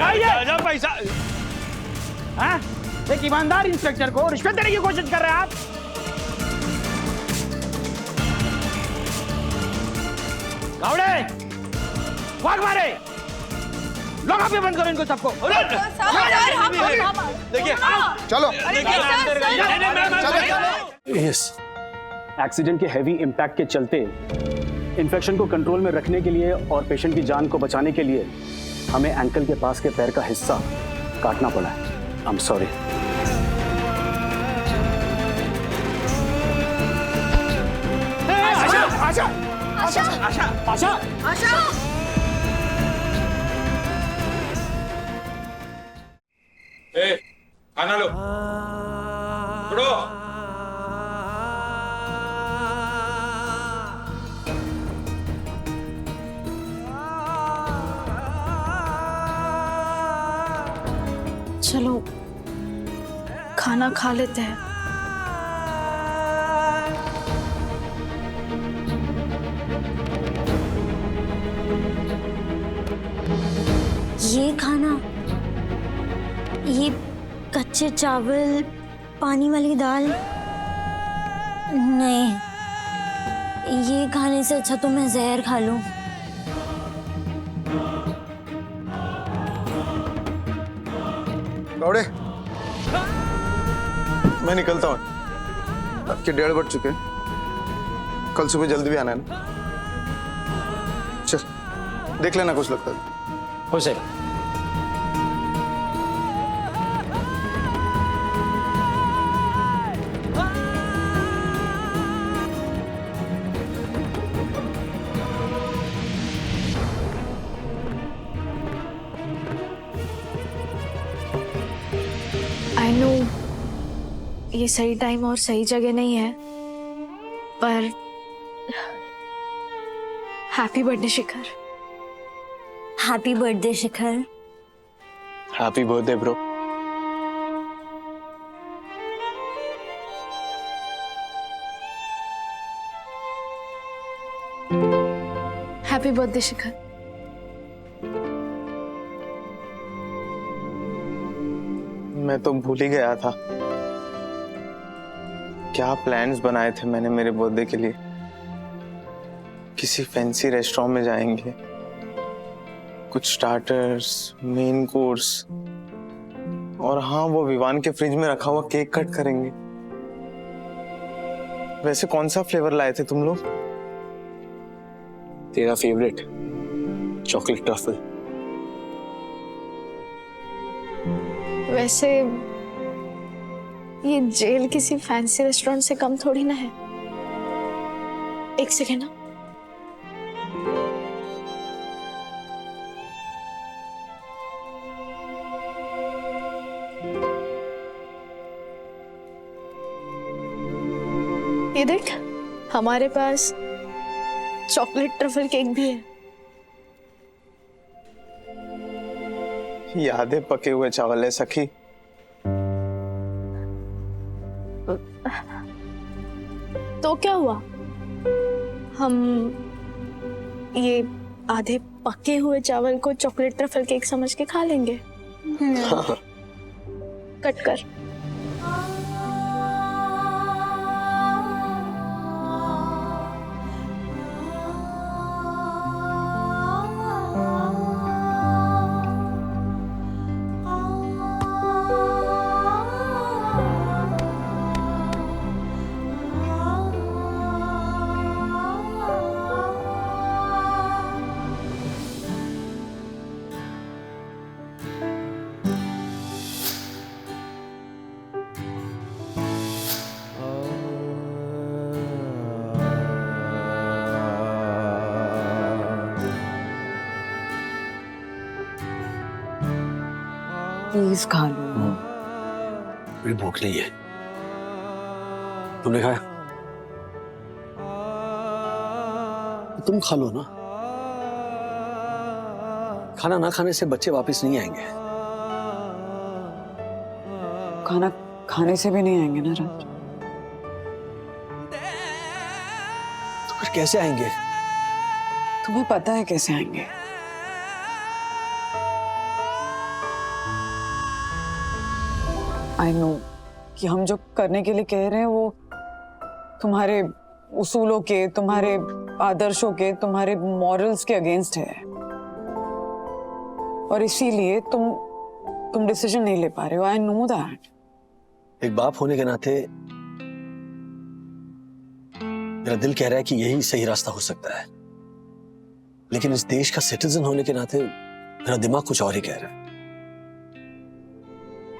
आइए पैसा। हाँ? एक ईमानदार इंस्पेक्टर को रिश्वत देने की कोशिश कर रहे हैं आप। गावड़े, भाग मारे, लॉकअप में बंद करो इनको सबको। देखिए, चलो। यस, एक्सीडेंट के हैवी इम्पैक्ट के चलते इन्फेक्शन को कंट्रोल में रखने के लिए और पेशेंट की जान को बचाने के लिए हमें एंकल के पास के पैर का हिस्सा काटना पड़ा है। I am sorry. Asha, Asha, Asha, Asha, Asha. खाना लो, उठो। चलो खाना खा लेते हैं। ये खाना, ये कच्चे चावल, पानी वाली दाल, नहीं, ये खाने से अच्छा तो मैं जहर खा लूं। गावड़े, मैं निकलता हूँ। अब के 1:30 बज चुके हैं। कल सुबह जल्दी भी आना है ना? चल, देख लेना कुछ लगता है। हो सके। आई नो ये सही टाइम और सही जगह नहीं है, पर happy birthday Shikhar. Happy birthday Shikhar. Happy birthday bro. Happy birthday Shikhar. मैं तो भूल ही गया था क्या प्लान्स बनाए थे मैंने मेरे बर्थडे के लिए। किसी फैंसी रेस्टोरेंट में जाएंगे, कुछ स्टार्टर्स, मेन कोर्स, और हाँ वो विवान के फ्रिज में रखा हुआ केक कट करेंगे। वैसे कौन सा फ्लेवर लाए थे तुम लोग? तेरा फेवरेट चॉकलेट ट्रफल। वैसे ये जेल किसी फैंसी रेस्टोरेंट से कम थोड़ी ना है। एक सेकेंड ना। ये देख, हमारे पास चॉकलेट ट्रफल केक भी है। यादें पके हुए चावल है सखी। तो क्या हुआ, हम ये आधे पके हुए चावल को चॉकलेट ट्रफल केक समझ के खा लेंगे। कट कर। प्लीज खा लो। मेरी भूख नहीं है। तुमने खाया? तुम खा लो ना। खाना ना खाने से बच्चे वापस नहीं आएंगे। खाना खाने से भी नहीं आएंगे ना राज। तो फिर कैसे आएंगे? तुम्हें पता है कैसे आएंगे। आई नो कि हम जो करने के लिए कह रहे हैं वो तुम्हारे उसूलों के, तुम्हारे आदर्शों के, तुम्हारे मॉरल्स के अगेंस्ट है, और इसीलिए तुम डिसीजन नहीं ले पा रहे हो। I know that. एक बाप होने के नाते मेरा दिल कह रहा है कि यही सही रास्ता हो सकता है, लेकिन इस देश का सिटीजन होने के नाते मेरा दिमाग कुछ और ही कह रहा है।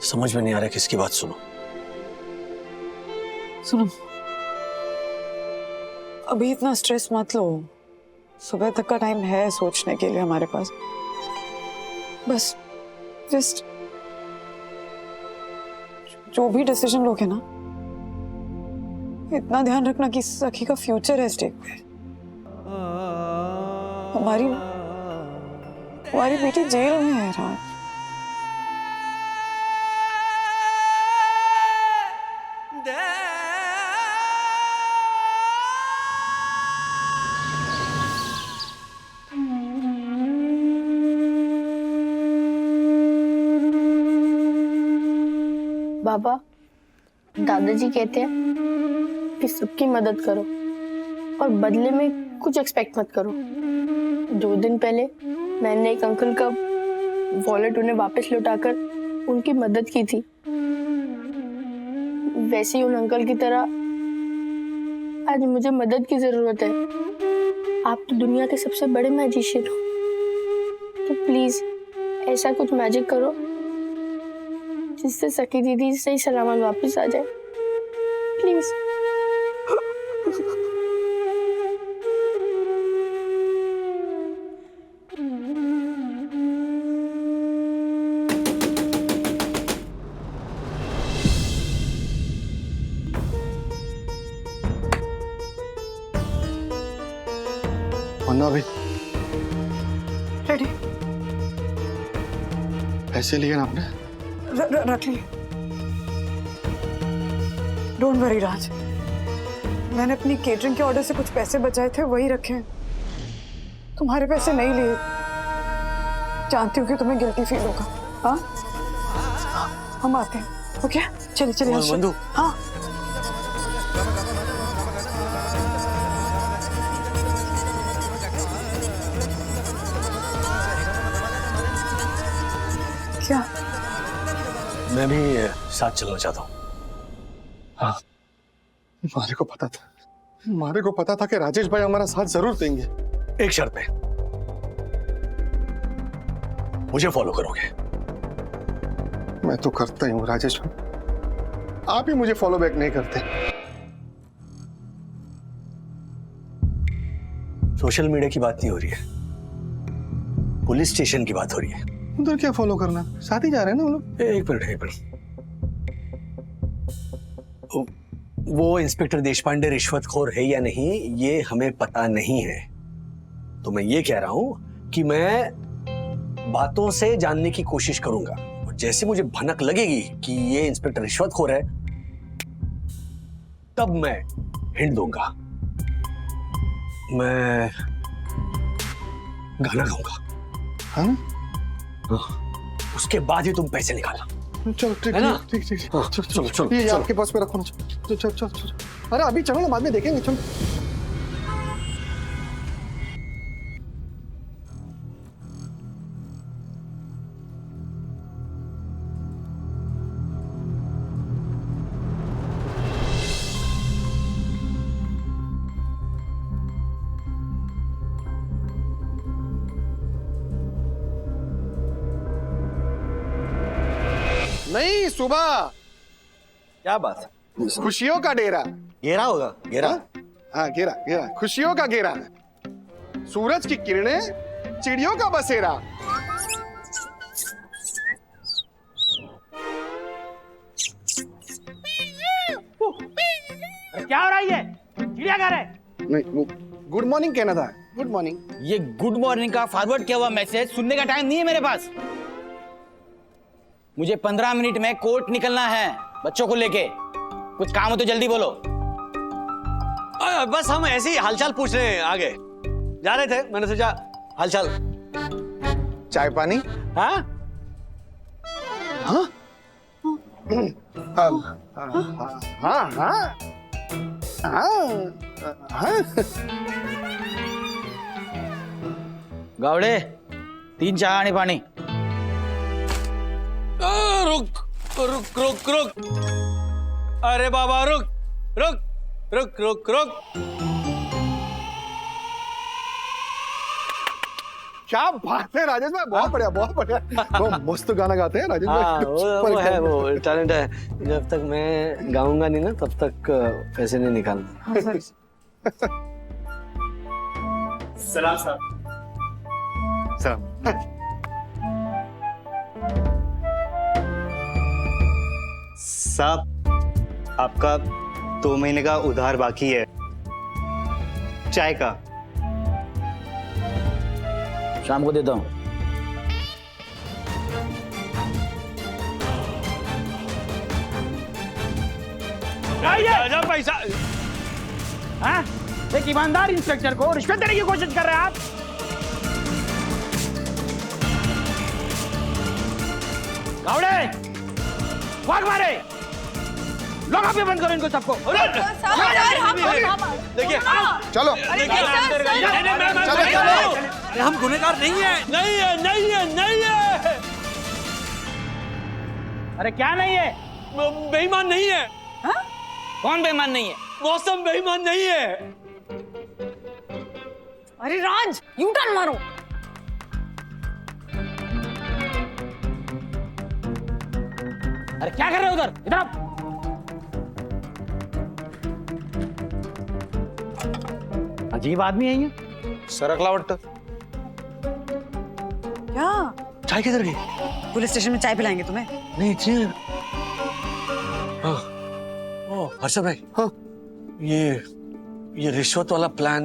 समझ में नहीं आ रहा किसकी बात सुनो। सुनो, अभी इतना स्ट्रेस मत लो, सुबह तक का टाइम है सोचने के लिए हमारे पास। बस जस्ट जो भी डिसीजन लोगे ना, इतना ध्यान रखना कि सखी का फ्यूचर है स्टेक पे। हमारी बेटी जेल में है राज। बाबा, दादाजी कहते हैं कि सबकी मदद करो और बदले में कुछ एक्सपेक्ट मत करो। 2 दिन पहले मैंने एक अंकल का वॉलेट उन्हें वापस लौटाकर उनकी मदद की थी। वैसे ही उन अंकल की तरह आज मुझे मदद की जरूरत है। आप तो दुनिया के सबसे बड़े मैजिशियन हो, तो प्लीज ऐसा कुछ मैजिक करो जिससे सखी दीदी सही सलामत वापस आ जाए, प्लीज। अन्ना भाई रेडी? पैसे लिए ना आपने? रख ली। डोंट वरी राज, मैंने अपनी केटरिंग के ऑर्डर से कुछ पैसे बचाए थे, वही रखे। तुम्हारे पैसे नहीं लिए। जानती हूँ कि तुम्हें गिल्टी फील होगा। हाँ, हम आते हैं। ओके, चलिए चलिए। बंधु, हाँ, क्या? मैं भी साथ चलना चाहता हूँ। हाँ, मारे को पता था कि राजेश भाई हमारा साथ जरूर देंगे। एक शर्त पे, मुझे फॉलो करोगे? मैं तो करता ही हूँ राजेश भाई, आप ही मुझे फॉलो बैक नहीं करते। सोशल मीडिया की बात नहीं हो रही है, पुलिस स्टेशन की बात हो रही है। उधर क्या फॉलो करना, साथ ही जा रहे हैं ना वो लोग। एक मिनट। वो इंस्पेक्टर देशपांडे रिश्वतखोर है या नहीं ये हमें पता नहीं है, तो मैं ये कह रहा हूं कि मैं बातों से जानने की कोशिश करूंगा, और जैसे मुझे भनक लगेगी कि ये इंस्पेक्टर रिश्वतखोर है तब मैं हिंट दूंगा। मैं गाना गाऊंगा। हाँ, उसके बाद ही तुम पैसे निकालना। चलो ठीक है ना? ठीक। चलो, ये चलो। आपके पास पे रखो ना। चलो। अरे अभी चलो ना, बाद में देखेंगे। चलो। नहीं, सुबह क्या बात? खुशियों का डेरा। घेरा होगा, घेरा। हाँ, घेरा खुशियों का घेरा। सूरज की किरणें, चिड़ियों का बसेरा। क्या हो रहा है ये? चिड़ियाघर है? नहीं, वो गुड मॉर्निंग कहना था। Good morning. ये गुड मॉर्निंग का फॉरवर्ड किया हुआ मैसेज सुनने का टाइम नहीं है मेरे पास। मुझे 15 मिनट में कोर्ट निकलना है बच्चों को लेके। कुछ काम हो तो जल्दी बोलो। बस हम ऐसे ही हालचाल पूछ रहे हैं, आगे जा रहे थे, मैंने सोचा हालचाल। चाय पानी? हाँ? हाँ? हाँ हाँ हाँ। गावडे 3 चहा आणि पाणी. रुक रुक रुक रुक, अरे बाबा रुक रुक रुक रुक रुक. क्या बात है राजेश भाई, बहुत बढ़िया बहुत बढ़िया. बहुत मस्त गाना गाते हैं राजेश हाँ, भाई. वो है, वो टैलेंट है. जब तक मैं गाऊंगा नहीं ना तब तक पैसे नहीं निकालना. सलाम साहब. साहब आपका 2 महीने का उधार बाकी है चाय का. शाम को देता हूँ. पैसा. हाँ? एक ईमानदार इंस्पेक्टर को रिश्वत देने की कोशिश कर रहे हैं आप. गावड़े, भाग मारे. लॉकअप में बंद करो इनको सबको. देखिए चलो हम गुनहगार नहीं है. नहीं है नहीं है नहीं है. अरे क्या नहीं है? बेईमान नहीं है. कौन बेईमान नहीं है? मौसम बेईमान नहीं है. अरे राज, यू टर्न मारो. अरे क्या कर रहे हो उधर? इधर आप. अजीब आदमी है ये. सरकला वाटतं. क्या? चाय किधर गई? पुलिस स्टेशन में चाय पिलाएंगे तुम्हें. नहीं इतनी. हाँ. ओ हर्षद भाई. हाँ. ये रिश्वत वाला प्लान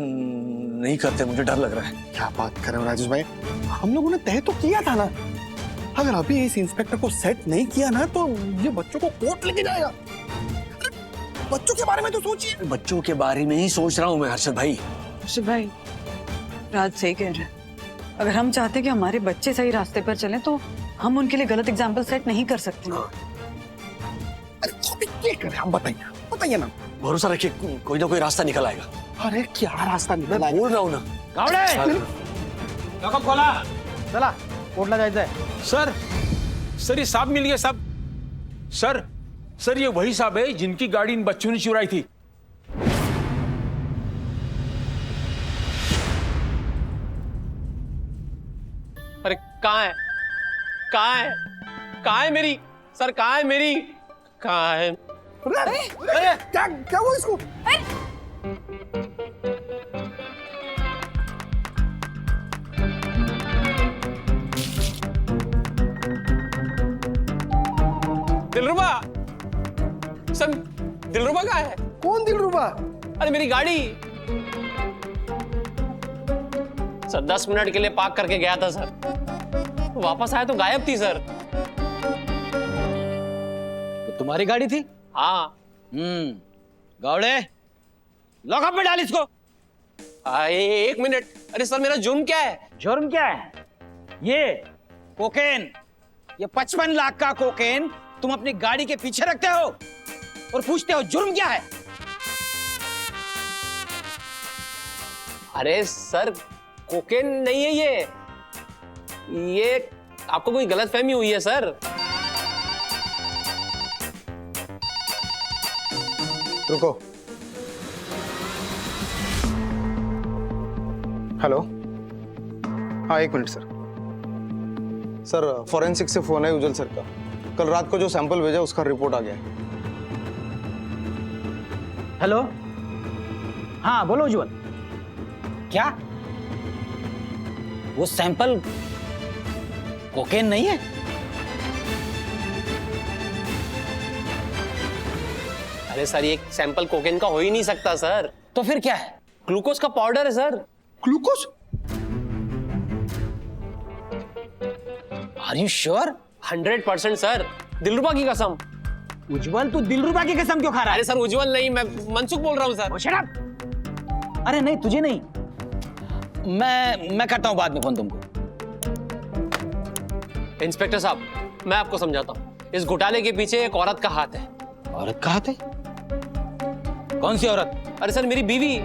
नहीं करते, मुझे डर लग रहा है. क्या बात कर रहे हो राजेश भाई, हम लोगों ने तय तो किया था ना. अगर अभी इस इंस्पेक्टर को सेट नहीं किया ना तो ये बच्चों को कोर्ट लेके जाएगा. बच्चों के बारे में तो सोचिए. बच्चों के बारे में ही सोच रहा हूँ मैं हर्षद भाई. हर्षद भाई, राज सही कह रहे हैं. अगर हम चाहते कि हमारे बच्चे सही रास्ते पर चलें तो हम उनके लिए गलत एग्जाम्पल सेट नहीं कर सकते. अरे तो अभी क्या करें हम, बताइए ना. भरोसा रखिए, कोई ना कोई रास्ता निकल आएगा. अरे क्या रास्ता निकला है? बोल रहा हूँ ना. गावडे, लॉकअप खोला. चला कोर्टला जायचंय. सर ये साहब मिल गए साहब. सर ये वही साहब है जिनकी गाड़ी इन बच्चों ने चुराई थी. अरे कहाँ है? कहाँ है? कहाँ है मेरी? सर कहाँ है मेरी? कहाँ है? अरे क्या हुआ इसको? दिलरुबा, सर दिलरुबा कहाँ है? कौन दिलरुबा? अरे मेरी गाड़ी. सर 10 मिनट के लिए पार्क करके गया था सर, वापस आया तो गायब थी सर. तो तुम्हारी गाड़ी थी? हाँ. गावड़े, लॉकअप में डाल इसको. एक मिनट. अरे सर मेरा जुर्म क्या है? जुर्म क्या है? ये कोकेन, ये 55 लाख का कोकेन तुम अपनी गाड़ी के पीछे रखते हो और पूछते हो जुर्म क्या है? अरे सर कोकेन नहीं है ये आपको कोई गलतफहमी हुई है सर. रुको. हेलो. हाँ 1 मिनट सर. फॉरेंसिक से फोन है उज्जवल सर का. कल रात को जो सैंपल भेजा उसका रिपोर्ट आ गया है. हेलो. हाँ बोलो उज्जवल. क्या वो सैंपल कोकेन नहीं है? अरे सर ये सैंपल कोकेन का हो ही नहीं सकता सर. तो फिर क्या है? ग्लूकोज का पाउडर है sir. Glucose? Are you sure? 100% sir, Dilruba की कसम. उज्जवल तू दिलरुबा की कसम क्यों खा रहा है? अरे सर उज्जवल नहीं, मैं मनसुख बोल रहा हूँ सर. Shut up. अरे नहीं तुझे नहीं, मैं करता हूं बाद में फोन तुमको. इंस्पेक्टर साहब मैं आपको समझाता हूँ. इस घोटाले के पीछे एक औरत का हाथ है। औरत का हाथ है? कौन सी औरत? अरे सर, मेरी बीवी।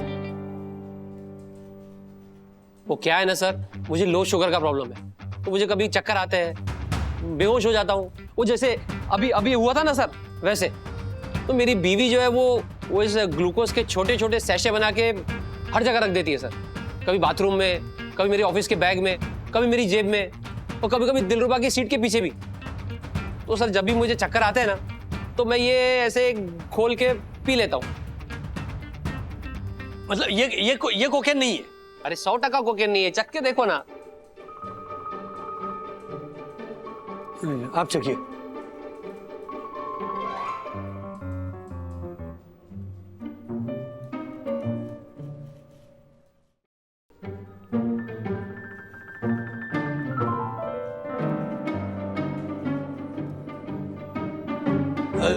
वो क्या है ना सर, मुझे लो शुगर का प्रॉब्लम है, तो मुझे कभी चक्कर आते हैं, बेहोश हो जाता हूँ। वो जैसे अभी अभी हुआ था ना सर, वैसे। तो मेरी बीवी जो है वो इस ग्लूकोज के छोटे छोटे सैशे बना के हर जगह रख देती है सर। कभी बाथरूम में, कभी मेरे ऑफिस के बैग में, कभी मेरी जेब में, और कभी कभी दिलरुबा की सीट के पीछे भी। तो सर जब भी मुझे चक्कर आते हैं ना, तो मैं ये ऐसे खोल के पी लेता हूँ। मतलब ये कोकेन नहीं है? अरे 100% कोकेन नहीं है, चख के देखो ना। आप चखिए।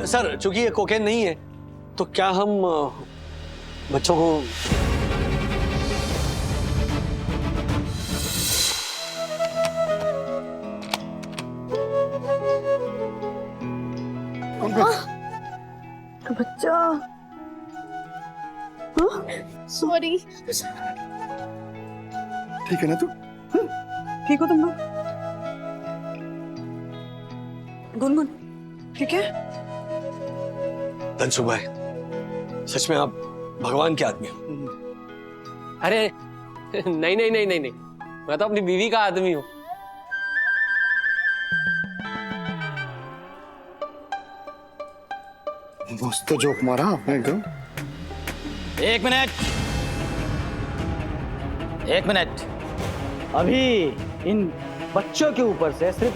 सर, चूंकि ये कोकेन नहीं है, तो क्या हम बच्चों को बच्चा, सॉरी। ठीक है ना तू? ठीक हो तुम लोग? गुनगुन ठीक है? धनसुख भाई, सच में आप भगवान के आदमी हो। अरे नहीं नहीं नहीं नहीं नहीं, मैं तो अपनी बीवी का आदमी हूँ। मस्त जोक मारा आपने एकदम। एक मिनट। अभी इन बच्चों के ऊपर से सिर्फ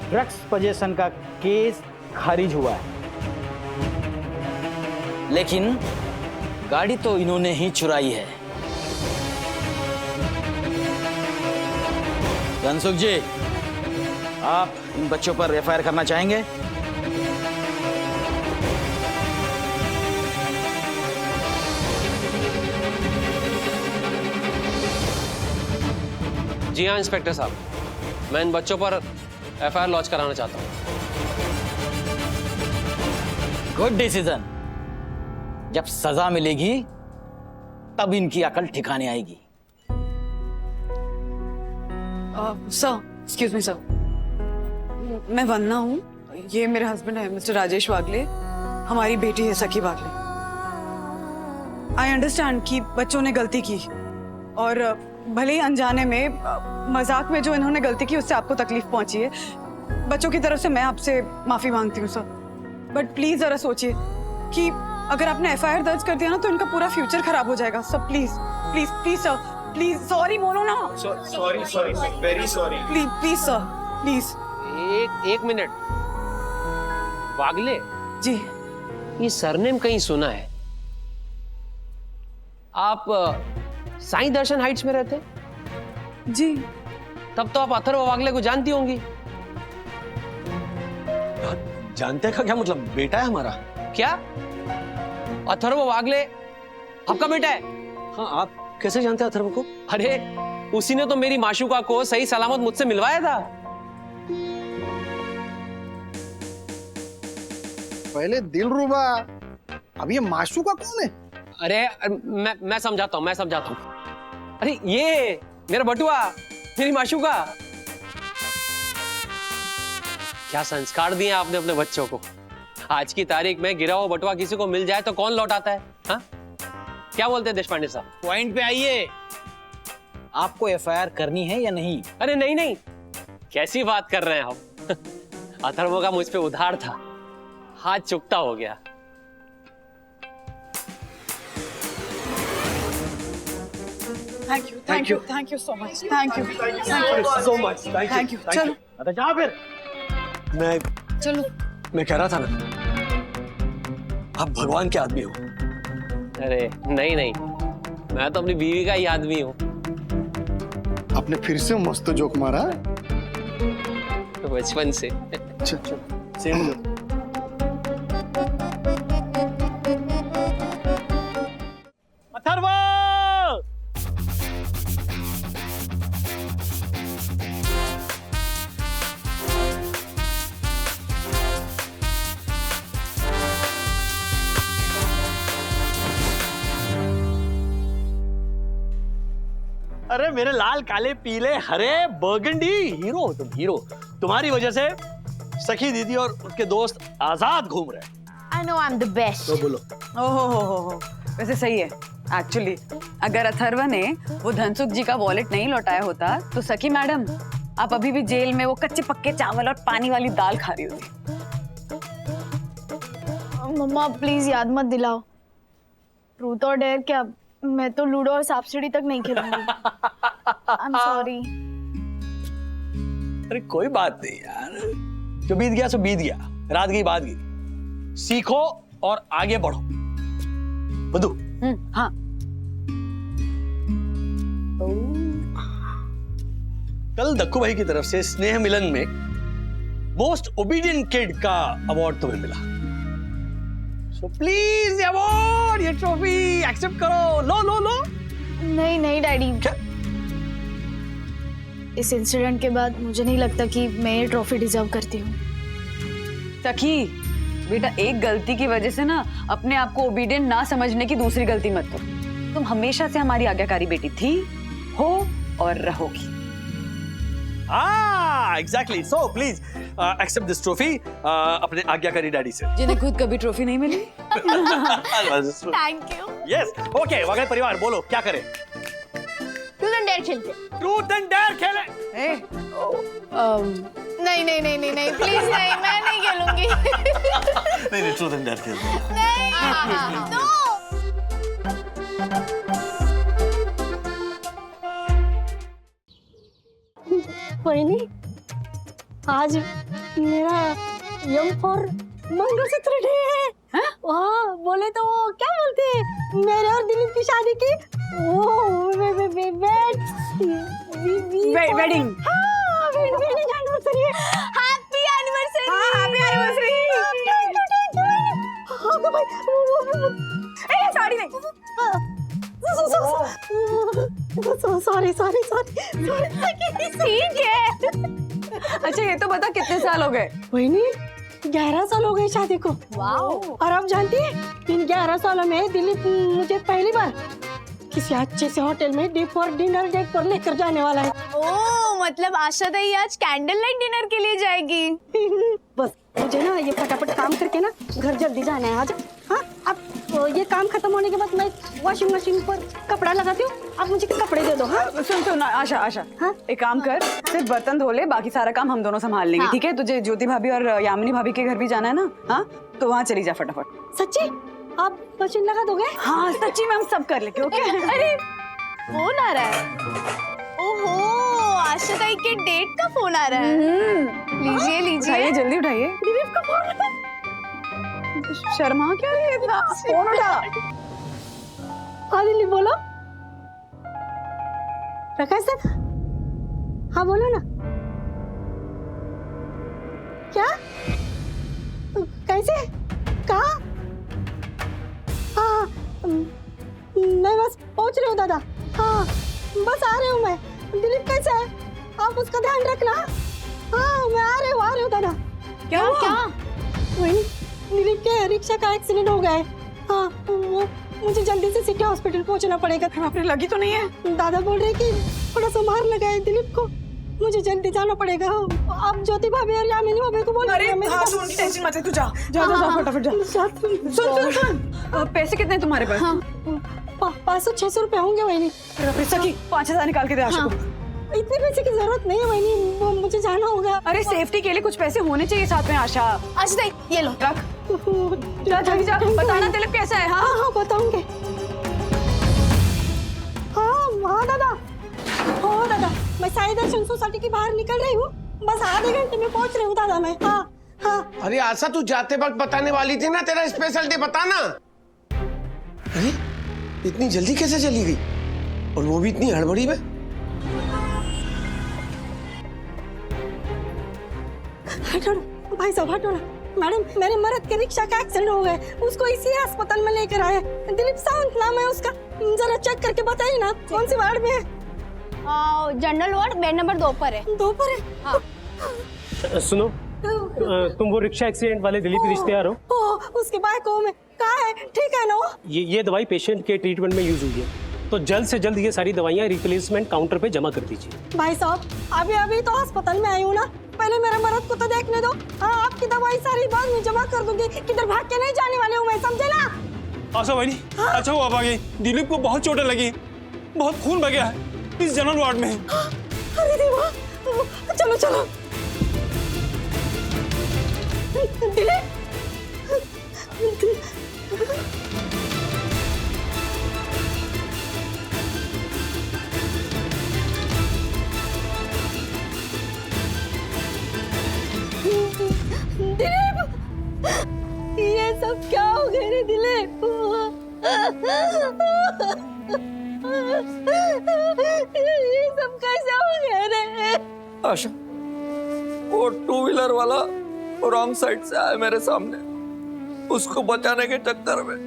ड्रग्स पोजेशन का केस खारिज हुआ है, लेकिन गाड़ी तो इन्होंने ही चुराई है। धनसुख जी, आप इन बच्चों पर एफआईआर करना चाहेंगे? जी हाँ इंस्पेक्टर साहब, मैं इन बच्चों पर एफआईआर लॉन्च कराना चाहता हूँ। Good decision. जब सजा मिलेगी तब इनकी अकल ठिकाने आएगी। सर, एक्सक्यूज मी सर, मैं वंदना हूँ, ये मेरे हस्बैंड है मिस्टर राजेश वागले, हमारी बेटी है सखी वागले। आई अंडरस्टैंड कि बच्चों ने गलती की, और भले ही अनजाने में मजाक में जो इन्होंने गलती की उससे आपको तकलीफ पहुंची है। बच्चों की तरफ से मैं आपसे माफी मांगती हूँ सर, बट प्लीज जरा सोचिए कि अगर आपने एफआईआर दर्ज कर दिया ना तो इनका पूरा फ्यूचर खराब हो जाएगा। Sir please please please sir, please sorry बोलो ना। Sorry, very sorry. Please please sir, please. एक मिनट, वागले जी, ये सरनेम कहीं सुना है। आप साईं दर्शन हाइट्स में रहते? जी। तब तो आप अथर्व वागले को जानती होंगी। जानते का क्या मतलब? बेटा है हमारा। क्या अथर्व वागले आपका बेटा है? हाँ, आप कैसे जानते हैं अथर्व को? अरे उसी ने तो मेरी माशूका को सही सलामत मुझसे मिलवाया था। पहले दिलरुबा, अब ये माशूका कौन है? अरे मैं समझाता हूँ। अरे ये मेरा बटुआ, मेरी माशूका। क्या संस्कार दिए आपने अपने बच्चों को। आज की तारीख में गिरा हुआ बटुआ किसी को मिल जाए तो कौन लौटाता है? हाँ, क्या बोलते हैं देशपांडे साहब? पॉइंट पे आइए। आपको एफआईआर करनी है या नहीं? अरे नहीं, कैसी बात कर रहे हैं आप? अथर्व का मुझ पे उधार था, हाथ चुकता हो गया। Thank you so much, thank you so much, thank you. चलो अरे जा फिर। चलो। मैं कह रहा था ना, आप भगवान के आदमी हो। अरे नहीं, मैं तो अपनी बीवी का ही आदमी हूँ। आपने फिर से मस्त जोक मारा। बचपन से। सेम। अथर्व! अरे मेरे लाल काले पीले हरे बर्गंडी हीरो हो तुम, हीरो। तुम्हारी वजह से सखी दीदी और उसके दोस्त आजाद घूम रहे हैं। I know I'm the best. तो बोलो। ओहो हो। वैसे सही है एक्चुअली। अगर अथर्व ने वो धनसुख जी का वॉलेट नहीं लौटाया होता तो सखी मैडम आप अभी भी जेल में वो कच्चे पक्के चावल और पानी वाली दाल खा रही होती। मम्मा प्लीज याद मत दिलाओ। ट्रूथ और डेयर क्या, मैं तो लूडो और सांप सीढ़ी तक नहीं खेलूंगी। आई एम सॉरी। अरे कोई बात नहीं यार, जो बीत गया सो बीत गया, रात गई बात गई। सीखो और आगे बढ़ो। बधू। हाँ। कल दक्कू भाई की तरफ से स्नेह मिलन में मोस्ट ओबीडियंट किड का अवार्ड तुम्हें मिला। सो प्लीज अवार्ड, ये ट्रॉफी एक्सेप्ट करो। लो लो लो। नहीं नहीं डैडी, क्या? इस इंसिडेंट के बाद मुझे नहीं लगता कि मैं ये ट्रॉफी डिजर्व करती हूँ। सखी बेटा, एक गलती की वजह से ना अपने आप को ओबीडियंट ना समझने की दूसरी गलती मत करो। तुम हमेशा से हमारी आज्ञाकारी बेटी थी, हो और रहोगी। Exactly. So please accept this trophy अपने आज्ञाकारी डैडी से, जिन्हें खुद कभी ट्रॉफी नहीं मिली। Thank you. Yes okay. वगैरह परिवार बोलो क्या करें? ट्रूथ एंड डेयर खेलते। ट्रूथ एंड डेयर खेलें। नहीं नहीं नहीं नहीं नहीं प्लीज नहीं, मैं नहीं खेलूंगी। नहीं ट्रूथ एंड डेयर खेलते। नहीं नो। वहीनी, आज मेरा यम फॉर मंगलसूत्र डे है। वहाँ बोले तो वो क्या बोलते हैं, मेरे और दिलीप की शादी की वेडिंग। वेडिंग एनिवर्सरी है। Happy anniversary. Happy anniversary. Sari नहीं। Sorry sorry sorry. ठीक है। अच्छा ये तो बता कितने साल हो गए? वहीनी 11 साल हो गए शादी को। वाओ। और आप जानती है इन 11 सालों में दिलीप मुझे पहली बार किसी अच्छे से होटल में फॉर डिनर डेट पर लेकर जाने वाला है। ओह मतलब आशा दही आज कैंडल लाइट डिनर के लिए जाएगी। बस मुझे ना ये फटाफट काम करके ना घर जल्दी जाना है आज। हाँ अब तो ये काम खत्म होने के बाद मैं वॉशिंग मशीन पर कपड़ा लगाती हूँ, आप मुझे कपड़े दे दो। हाँ सुन आशा आशा, हाँ? एक काम कर, सिर्फ बर्तन धो ले, बाकी सारा काम हम दोनों संभाल लेंगे। हाँ। ठीक है? तुझे ज्योति भाभी और यामिनी भाभी के घर भी जाना है ना? हाँ तो वहाँ चली जा फटाफट। सच्ची आप मशीन लगा दोगे? हाँ सच्ची में हम सब कर लेंगे। ओके। अरे फोन आ रहा है। ओहो आशा दही के डेट का फोन आ रहा है। लीजिए लीजिए। उठाइए जल्दी उठाइए। दिलीप का फोन। शर्मा क्या है इतना? फोन उठा। हाँ दिलीप बोलो। प्रकाश सर, हाँ बोलो ना। क्या? कैसे? कहाँ? हाँ मैं बस पहुंच रही हूँ दादा। हाँ बस आ रही हूँ मैं। दिलीप कैसे है? आप उसका ध्यान रखना। हाँ मैं आ रही हूँ दादा। क्या क्या? वही दिलीप के रिक्शा का एक्सीडेंट हो गया है। हाँ वो मुझे जल्दी से सिटी हॉस्पिटल पहुंचना पड़ेगा। आपने लगी तो नहीं है? दादा बोल रहे कि थोड़ा सा मार लगा है दिलीप को, मुझे जल्दी जाना पड़ेगा। आप ज्योति भाभी और यामिनी भाभी को बोल। अरे हाँ तू उनकी टेंशन मत ले, तू जा जा जा फटाफट जा। सुन पैसे कितने हैं तुम्हारे पास? 500-600 रुपए होंगे वहीनी। सखी 5000 निकाल के दे आशा को। इतने पैसे की जरूरत नहीं है वहीनी, वो मुझे जाना होगा। अरे सेफ्टी के लिए कुछ पैसे होने चाहिए साथ में आशा। आशा दही ये लो रख। जा जल्दी जा, बताना दिलीप कैसा है। हाँ हाँ बताऊंगे। हाँ दादा, हाँ दादा मैं साई दर्शन सोसाइटी के बाहर निकल रही हूँ, बस आधे घंटे में पहुँच रही हूँ दादा मैं। हाँ हाँ। अरे आशा तू जाते वक्त बताने वाली थी ना तेरा स्पेशल डे बताना। अरे इतनी जल्दी कैसे चली गई, और वो भी इतनी हड़बड़ी में? हटो भाई साहब हटो ना। मैडम मेरे मर्द के रिक्शा का एक्सीडेंट हो गया, उसको इसी अस्पताल में लेकर आए। दिलीप सावंत नाम है उसका, जरा चेक करके बताइए ना कौन सी वार्ड में है? जनरल वार्ड बेड नंबर 2 पर है। 2 पर है? हाँ। सुनो, तुम वो रिक्शा एक्सीडेंट वाले दिलीप के रिश्तेदार हो? उसके बाइक में कहाँ है? ठीक है ना? ये दवाई पेशेंट के ट्रीटमेंट में यूज हुई है। तो जल्द से जल्द ये सारी दवाइयाँ रिप्लेसमेंट काउंटर पे जमा कर दीजिए। भाई साहब अभी अभी तो अस्पताल में आई हूँ ना, पहले मेरे मर्द को तो देखने दो। हाँ, आपकी दवाई सारी बाद में जमा कर दूंगी, किधर भाग के नहीं जाने वाले हूँ मैं, समझे ना? आशा भाई अच्छा हुआ आ गई। दिलीप को बहुत चोटें लगी, बहुत खून बह गया है, इस जनरल वार्ड में है। अरे देवा, चलो चलो। दिलीप ये सब क्या हो गया रे दिलीप? ये सब कैसे हो गया रे? आशा, वो टू व्हीलर वाला रॉन्ग साइड से आया मेरे सामने, उसको बचाने के चक्कर में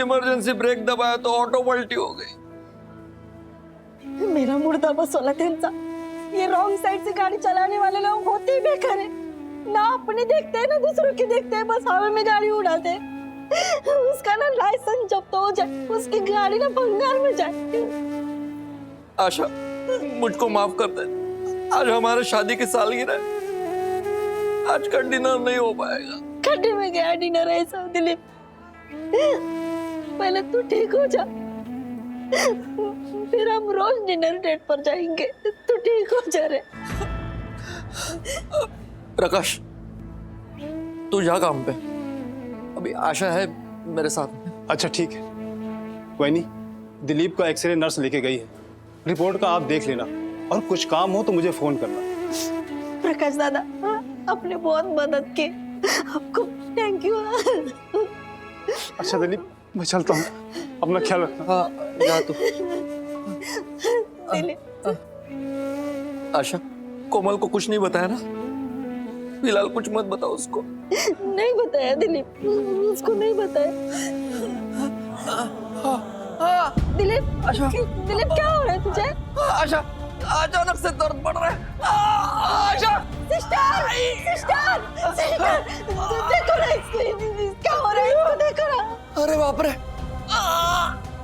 इमरजेंसी ब्रेक दबाया तो ऑटो पलटी हो गई। मेरा मुर्दा बसोला त्यांचा। ये रॉन्ग साइड से गाड़ी चलाने वाले लोग होते ही बेकार है, ना अपने देखते हैं ना दूसरों की देखते हैं, बस हवा में गाड़ी उड़ाते हैं। उसका ना लाइसेंस जब्त हो जाए, उसकी गाड़ी ना भंगार में जाए। आशा, मुझको माफ कर दे, आज हमारे शादी की सालगिरह है, आज का डिनर नहीं हो पाएगा। खड्डे में गया डिनर है सब दिलीप, पहले तू ठीक हो जा, फिर हम रोज डिनर डेट पर जाएंगे। तू ठीक हो जा रे। प्रकाश, तू जा काम पे, अभी आशा है मेरे साथ। अच्छा ठीक है, कोई नहीं, दिलीप का एक्सरे नर्स लेके गई है, रिपोर्ट का आप देख लेना, और कुछ काम हो तो मुझे फोन करना। प्रकाश दादा, आपने बहुत मदद की, आपको थैंक यू। अच्छा दिलीप, मैं चलता हूँ, अपना ख्याल रखना। हाँ, जा तू। आशा, कोमल को कुछ नहीं बताया ना? फिलहाल कुछ मत बताओ उसको। नहीं बताया दिलीप, उसको नहीं बताया। दिलीप, आशा, दिलीप क्या हो रहा है तुझे? आशा, अचानक से दर्द बढ़ रहा है। आशा, सिस्टर, सिस्टर, सिस्टर, देखो ना क्या हो रहा है, इसको देखो ना। अरे बाप रे।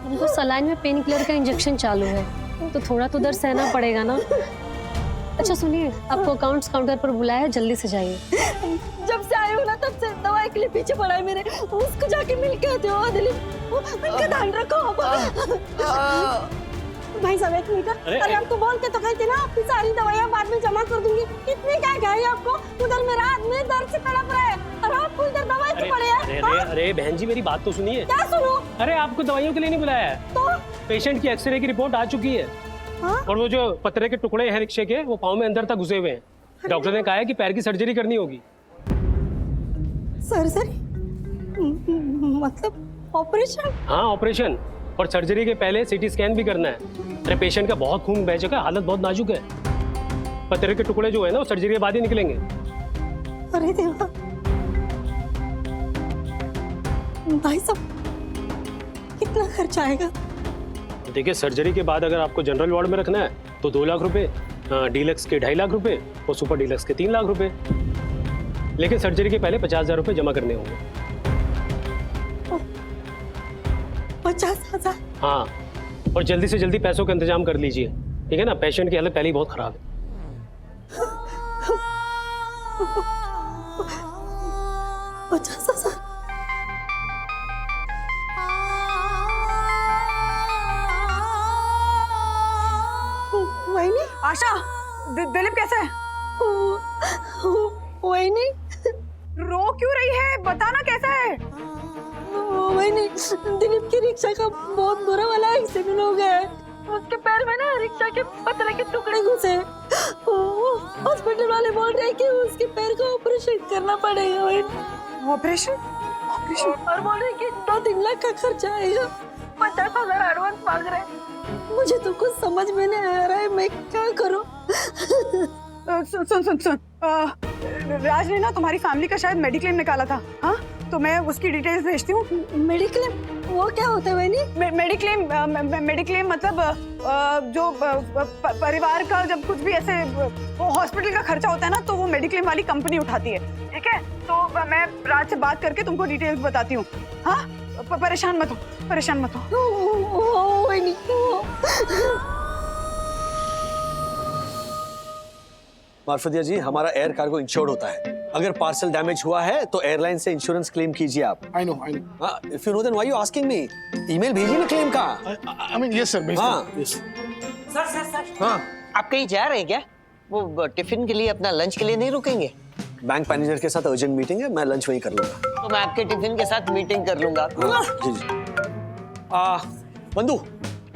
उनको सलाइन में पेन किलर का इंजेक्शन चालू है, तो थोड़ा तो दर्द सहना पड़ेगा ना। अच्छा सुनिए, आपको अकाउंट्स काउंटर पर बुलाया, जल्दी से जाइए। जब से आई हूँ ना तब से दवाई के लिए पीछे पड़ा है मेरे, उसको जाके मिल के आते हो दिलीप, उनका ध्यान रखो। भाई साहब एक मिनट, अरे आपको बोल के तो कहते ना, आपकी सारी दवाइयाँ बाद में जमा कर दूंगी, इतनी क्या है आपको? उधर मेरा आदमी दर्द से तड़प रहा है और आपको इधर दवाई तो पड़े हैं। अरे बहन जी, मेरी बात तो सुनिए। क्या सुनो? अरे आपको दवाइयों के लिए नहीं बुलाया है, तो पेशेंट की एक्सरे की रिपोर्ट आ चुकी है। और वो जो पतरे के टुकड़े हैं रिक्शे के, वो पाँव में अंदर तक घुसे हुए हैं। डॉक्टर ने कहा है कि पैर की सर्जरी करनी होगी। सर्जरी मतलब ऑपरेशन? हाँ ऑपरेशन, और सर्जरी के पहले सीटी स्कैन भी करना है। अरे पेशेंट का बहुत खून बह चुका है, हालत बहुत नाजुक है। पतरे के टुकड़े जो है ना, वो सर्जरी के बाद ही निकलेंगे। अरे देवा, भाई साहब कितना खर्चा आएगा? देखिए, सर्जरी के बाद अगर आपको जनरल वार्ड में रखना है तो 2 लाख रुपए, डीलक्स के 2.5 लाख रुपए और सुपर डीलक्स के 3 लाख रुपए। लेकिन सर्जरी के पहले 50,000 रुपए जमा करने होंगे। 50,000? हाँ, और जल्दी से जल्दी पैसों का इंतजाम कर लीजिए, ठीक है ना? पेशेंट की हालत पहले ही बहुत खराब है। 50,000? वही आशा, दिलीप कैसे है? वही नहीं, रो क्यों रही है, बताना कैसा है? वही नहीं, दिलीप की रिक्शा का बहुत बुरा वाला एक्सीडेंट हो गया है, उसके पैर में ना रिक्शा के पतरे के टुकड़े घुसे। हॉस्पिटल वाले बोल रहे हैं कि उसके पैर का ऑपरेशन करना पड़ेगा। ऑपरेशन? और बोल रहे कि 2-3 लाख का खर्चा आएगा, 50,000 एडवांस मांग रहे हैं। मुझे तो कुछ समझ में नहीं आ रहा है, मैं क्या करूं? सुन, राज ने ना तुम्हारी फैमिली का शायद मेडिक्लेम निकाला था। हाँ, तो मैं उसकी डिटेल्स भेजती हूँ। मेडिक्लेम? वो क्या होता है वैनी? मेडिक्लेम मतलब जो परिवार का जब कुछ भी ऐसे हॉस्पिटल का खर्चा होता है ना, तो वो मेडिक्लेम वाली कंपनी उठाती है, ठीक है? तो मैं राज से बात करके तुमको डिटेल्स बताती हूँ। हाँ, परेशान मत हो, परेशान मत हो। वही मार्फतिया जी, हमारा एयर कार्गो इंश्योर्ड होता है। अगर पार्सल डैमेज हुआ है तो एयरलाइन से इंश्योरेंस क्लेम कीजिए आप। I know. If you know then why you asking me? Email भेजिए ना क्लेम का। I mean yes sir. हाँ। सर हाँ, आप कहीं जा रहे हैं क्या? वो टिफिन के लिए, अपना लंच के लिए नहीं रुकेंगे? बैंक मैनेजर के साथ अर्जेंट मीटिंग है, मैं लंच वहीं कर लूंगा। तो मैं आपके टिफिन के साथ मीटिंग कर लूंगा। हाँ, जी जी। बंधु,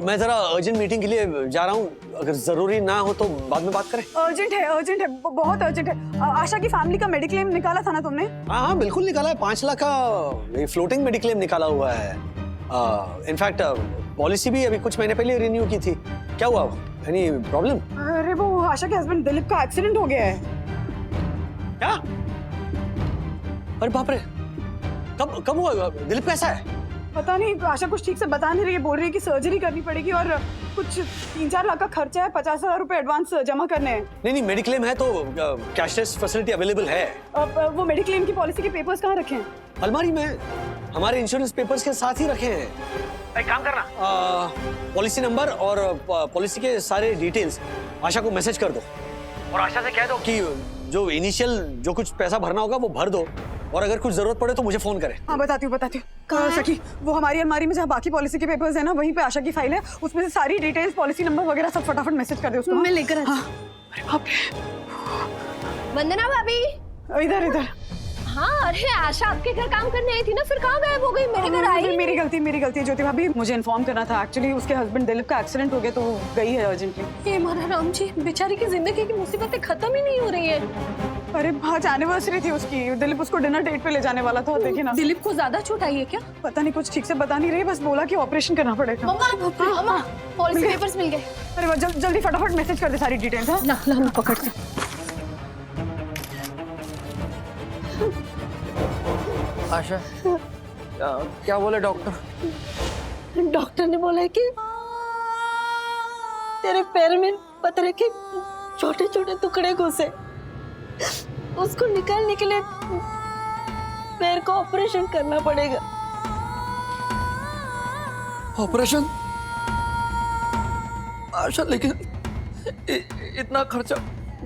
मैं जरा अर्जेंट मीटिंग के लिए जा रहा हूँ, अगर जरूरी ना हो तो बाद में बात करें। अर्जेंट है, बहुत अर्जेंट है। आशा की फैमिली का मेडिक्लेम निकाला था ना तुमने? हाँ, बिल्कुल निकाला है। 5 लाख का फ्लोटिंग मेडिक्लेम निकाला हुआ है। इनफैक्ट पॉलिसी भी अभी कुछ महीने पहले रिन्यू की थी। क्या हुआ? Any problem? अरे वो आशा के हस्बैंड दिलीप का एक्सीडेंट हो गया है। क्या? अरे बाप रे, कब हुआ? दिलीप कैसा है? पता नहीं, आशा कुछ ठीक से बता नहीं रही है। बोल रही है कि सर्जरी करनी पड़ेगी और कुछ 3-4 लाख का खर्चा है। 50,000 रुपए एडवांस जमा करने हैं। नहीं, मेडिक्लेम है तो कैशलेस फैसिलिटी अवेलेबल है। वो मेडिक्लेम की पॉलिसी के पेपर्स कहाँ रखे हैं? अलमारी में, हमारे इंश्योरेंस पेपर्स के साथ ही रखे हैं। एक काम करना, पॉलिसी नंबर और पॉलिसी के सारे डिटेल्स आशा को मैसेज कर दो और आशा से कह दो कि जो इनिशियल जो कुछ पैसा भरना होगा वो भर दो, और अगर कुछ जरूरत पड़े तो मुझे फोन करे। हाँ, बताती हूँ। कहाँ सखी, वो हमारी अलमारी में जहाँ बाकी पॉलिसी के पेपर्स है ना, वहीं पे आशा की फाइल है। उसमें से सारी डिटेल्स, पॉलिसी नंबर वगैरह सब फटाफट मैसेज कर दे उसको। मैं लेकर आती हूँ। अरे बाप रे। वंदना भाभी, इधर। हाँ, अरे आशा आपके घर काम करने आई थी ना, फिर कहाँ गायब हो गई? मेरे घर आई। मेरी गलती है ज्योति भाभी, मुझे इन्फॉर्म करना था। एक्चुअली उसके हस्बैंड दिलीप का एक्सीडेंट हो गया तो वो गई है अर्जेंटली। हे मारा राम जी, बेचारी की जिंदगी की मुसीबतें खत्म ही नहीं हो रही है। अरे आज एनिवर्सरी थी उसकी, दिलीप उसको डिनर डेट पे ले जाने वाला था। देखिए ना, दिलीप को ज्यादा चोट आई है क्या? पता नहीं, कुछ ठीक से बता नहीं रही, बस बोला कि ऑपरेशन करना पड़ेगा। मम्मा, पॉलिसी पेपर्स मिल गए। अरे जल्दी फटाफट मैसेज कर दे सारी डिटेल्स। हाँ, ला पकड़ के। आशा, क्या बोले डॉक्टर? डॉक्टर ने बोला है कि तेरे पैर में पत्थर के छोटे छोटे टुकड़े घुसे, उसको निकालने के लिए पैर को ऑपरेशन करना पड़ेगा। ऑपरेशन? आशा, लेकिन इतना खर्चा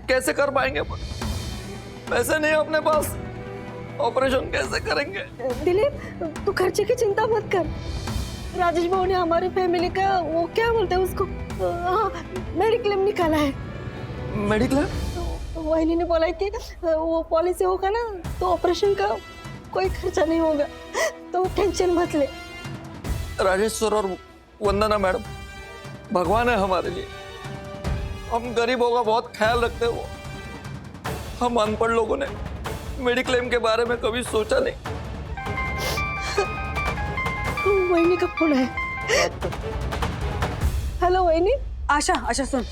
कैसे कर पाएंगे? पैसे नहीं अपने पास, ऑपरेशन कैसे करेंगे? दिलीप, तू खर्चे की चिंता मत कर। राजेश बाबू ने हमारे फैमिली का वो क्या बोलते हैं उसको, मेडिक्लेम निकाला है। मेडिक्लेम? वही ने बोला है कि वो पॉलिसी होगा ना तो ऑपरेशन का कोई खर्चा नहीं होगा, तो टेंशन मत ले। राजेश सर और वंदना मैडम भगवान है हमारे लिए। हम गरीबों का बहुत ख्याल रखते हैं। वो हम अनपढ़ लोगों ने मेडिक्लेम के बारे में कभी सोचा नहीं। वहीनी का फोन है। हेलो वहीनी। आशा सुन,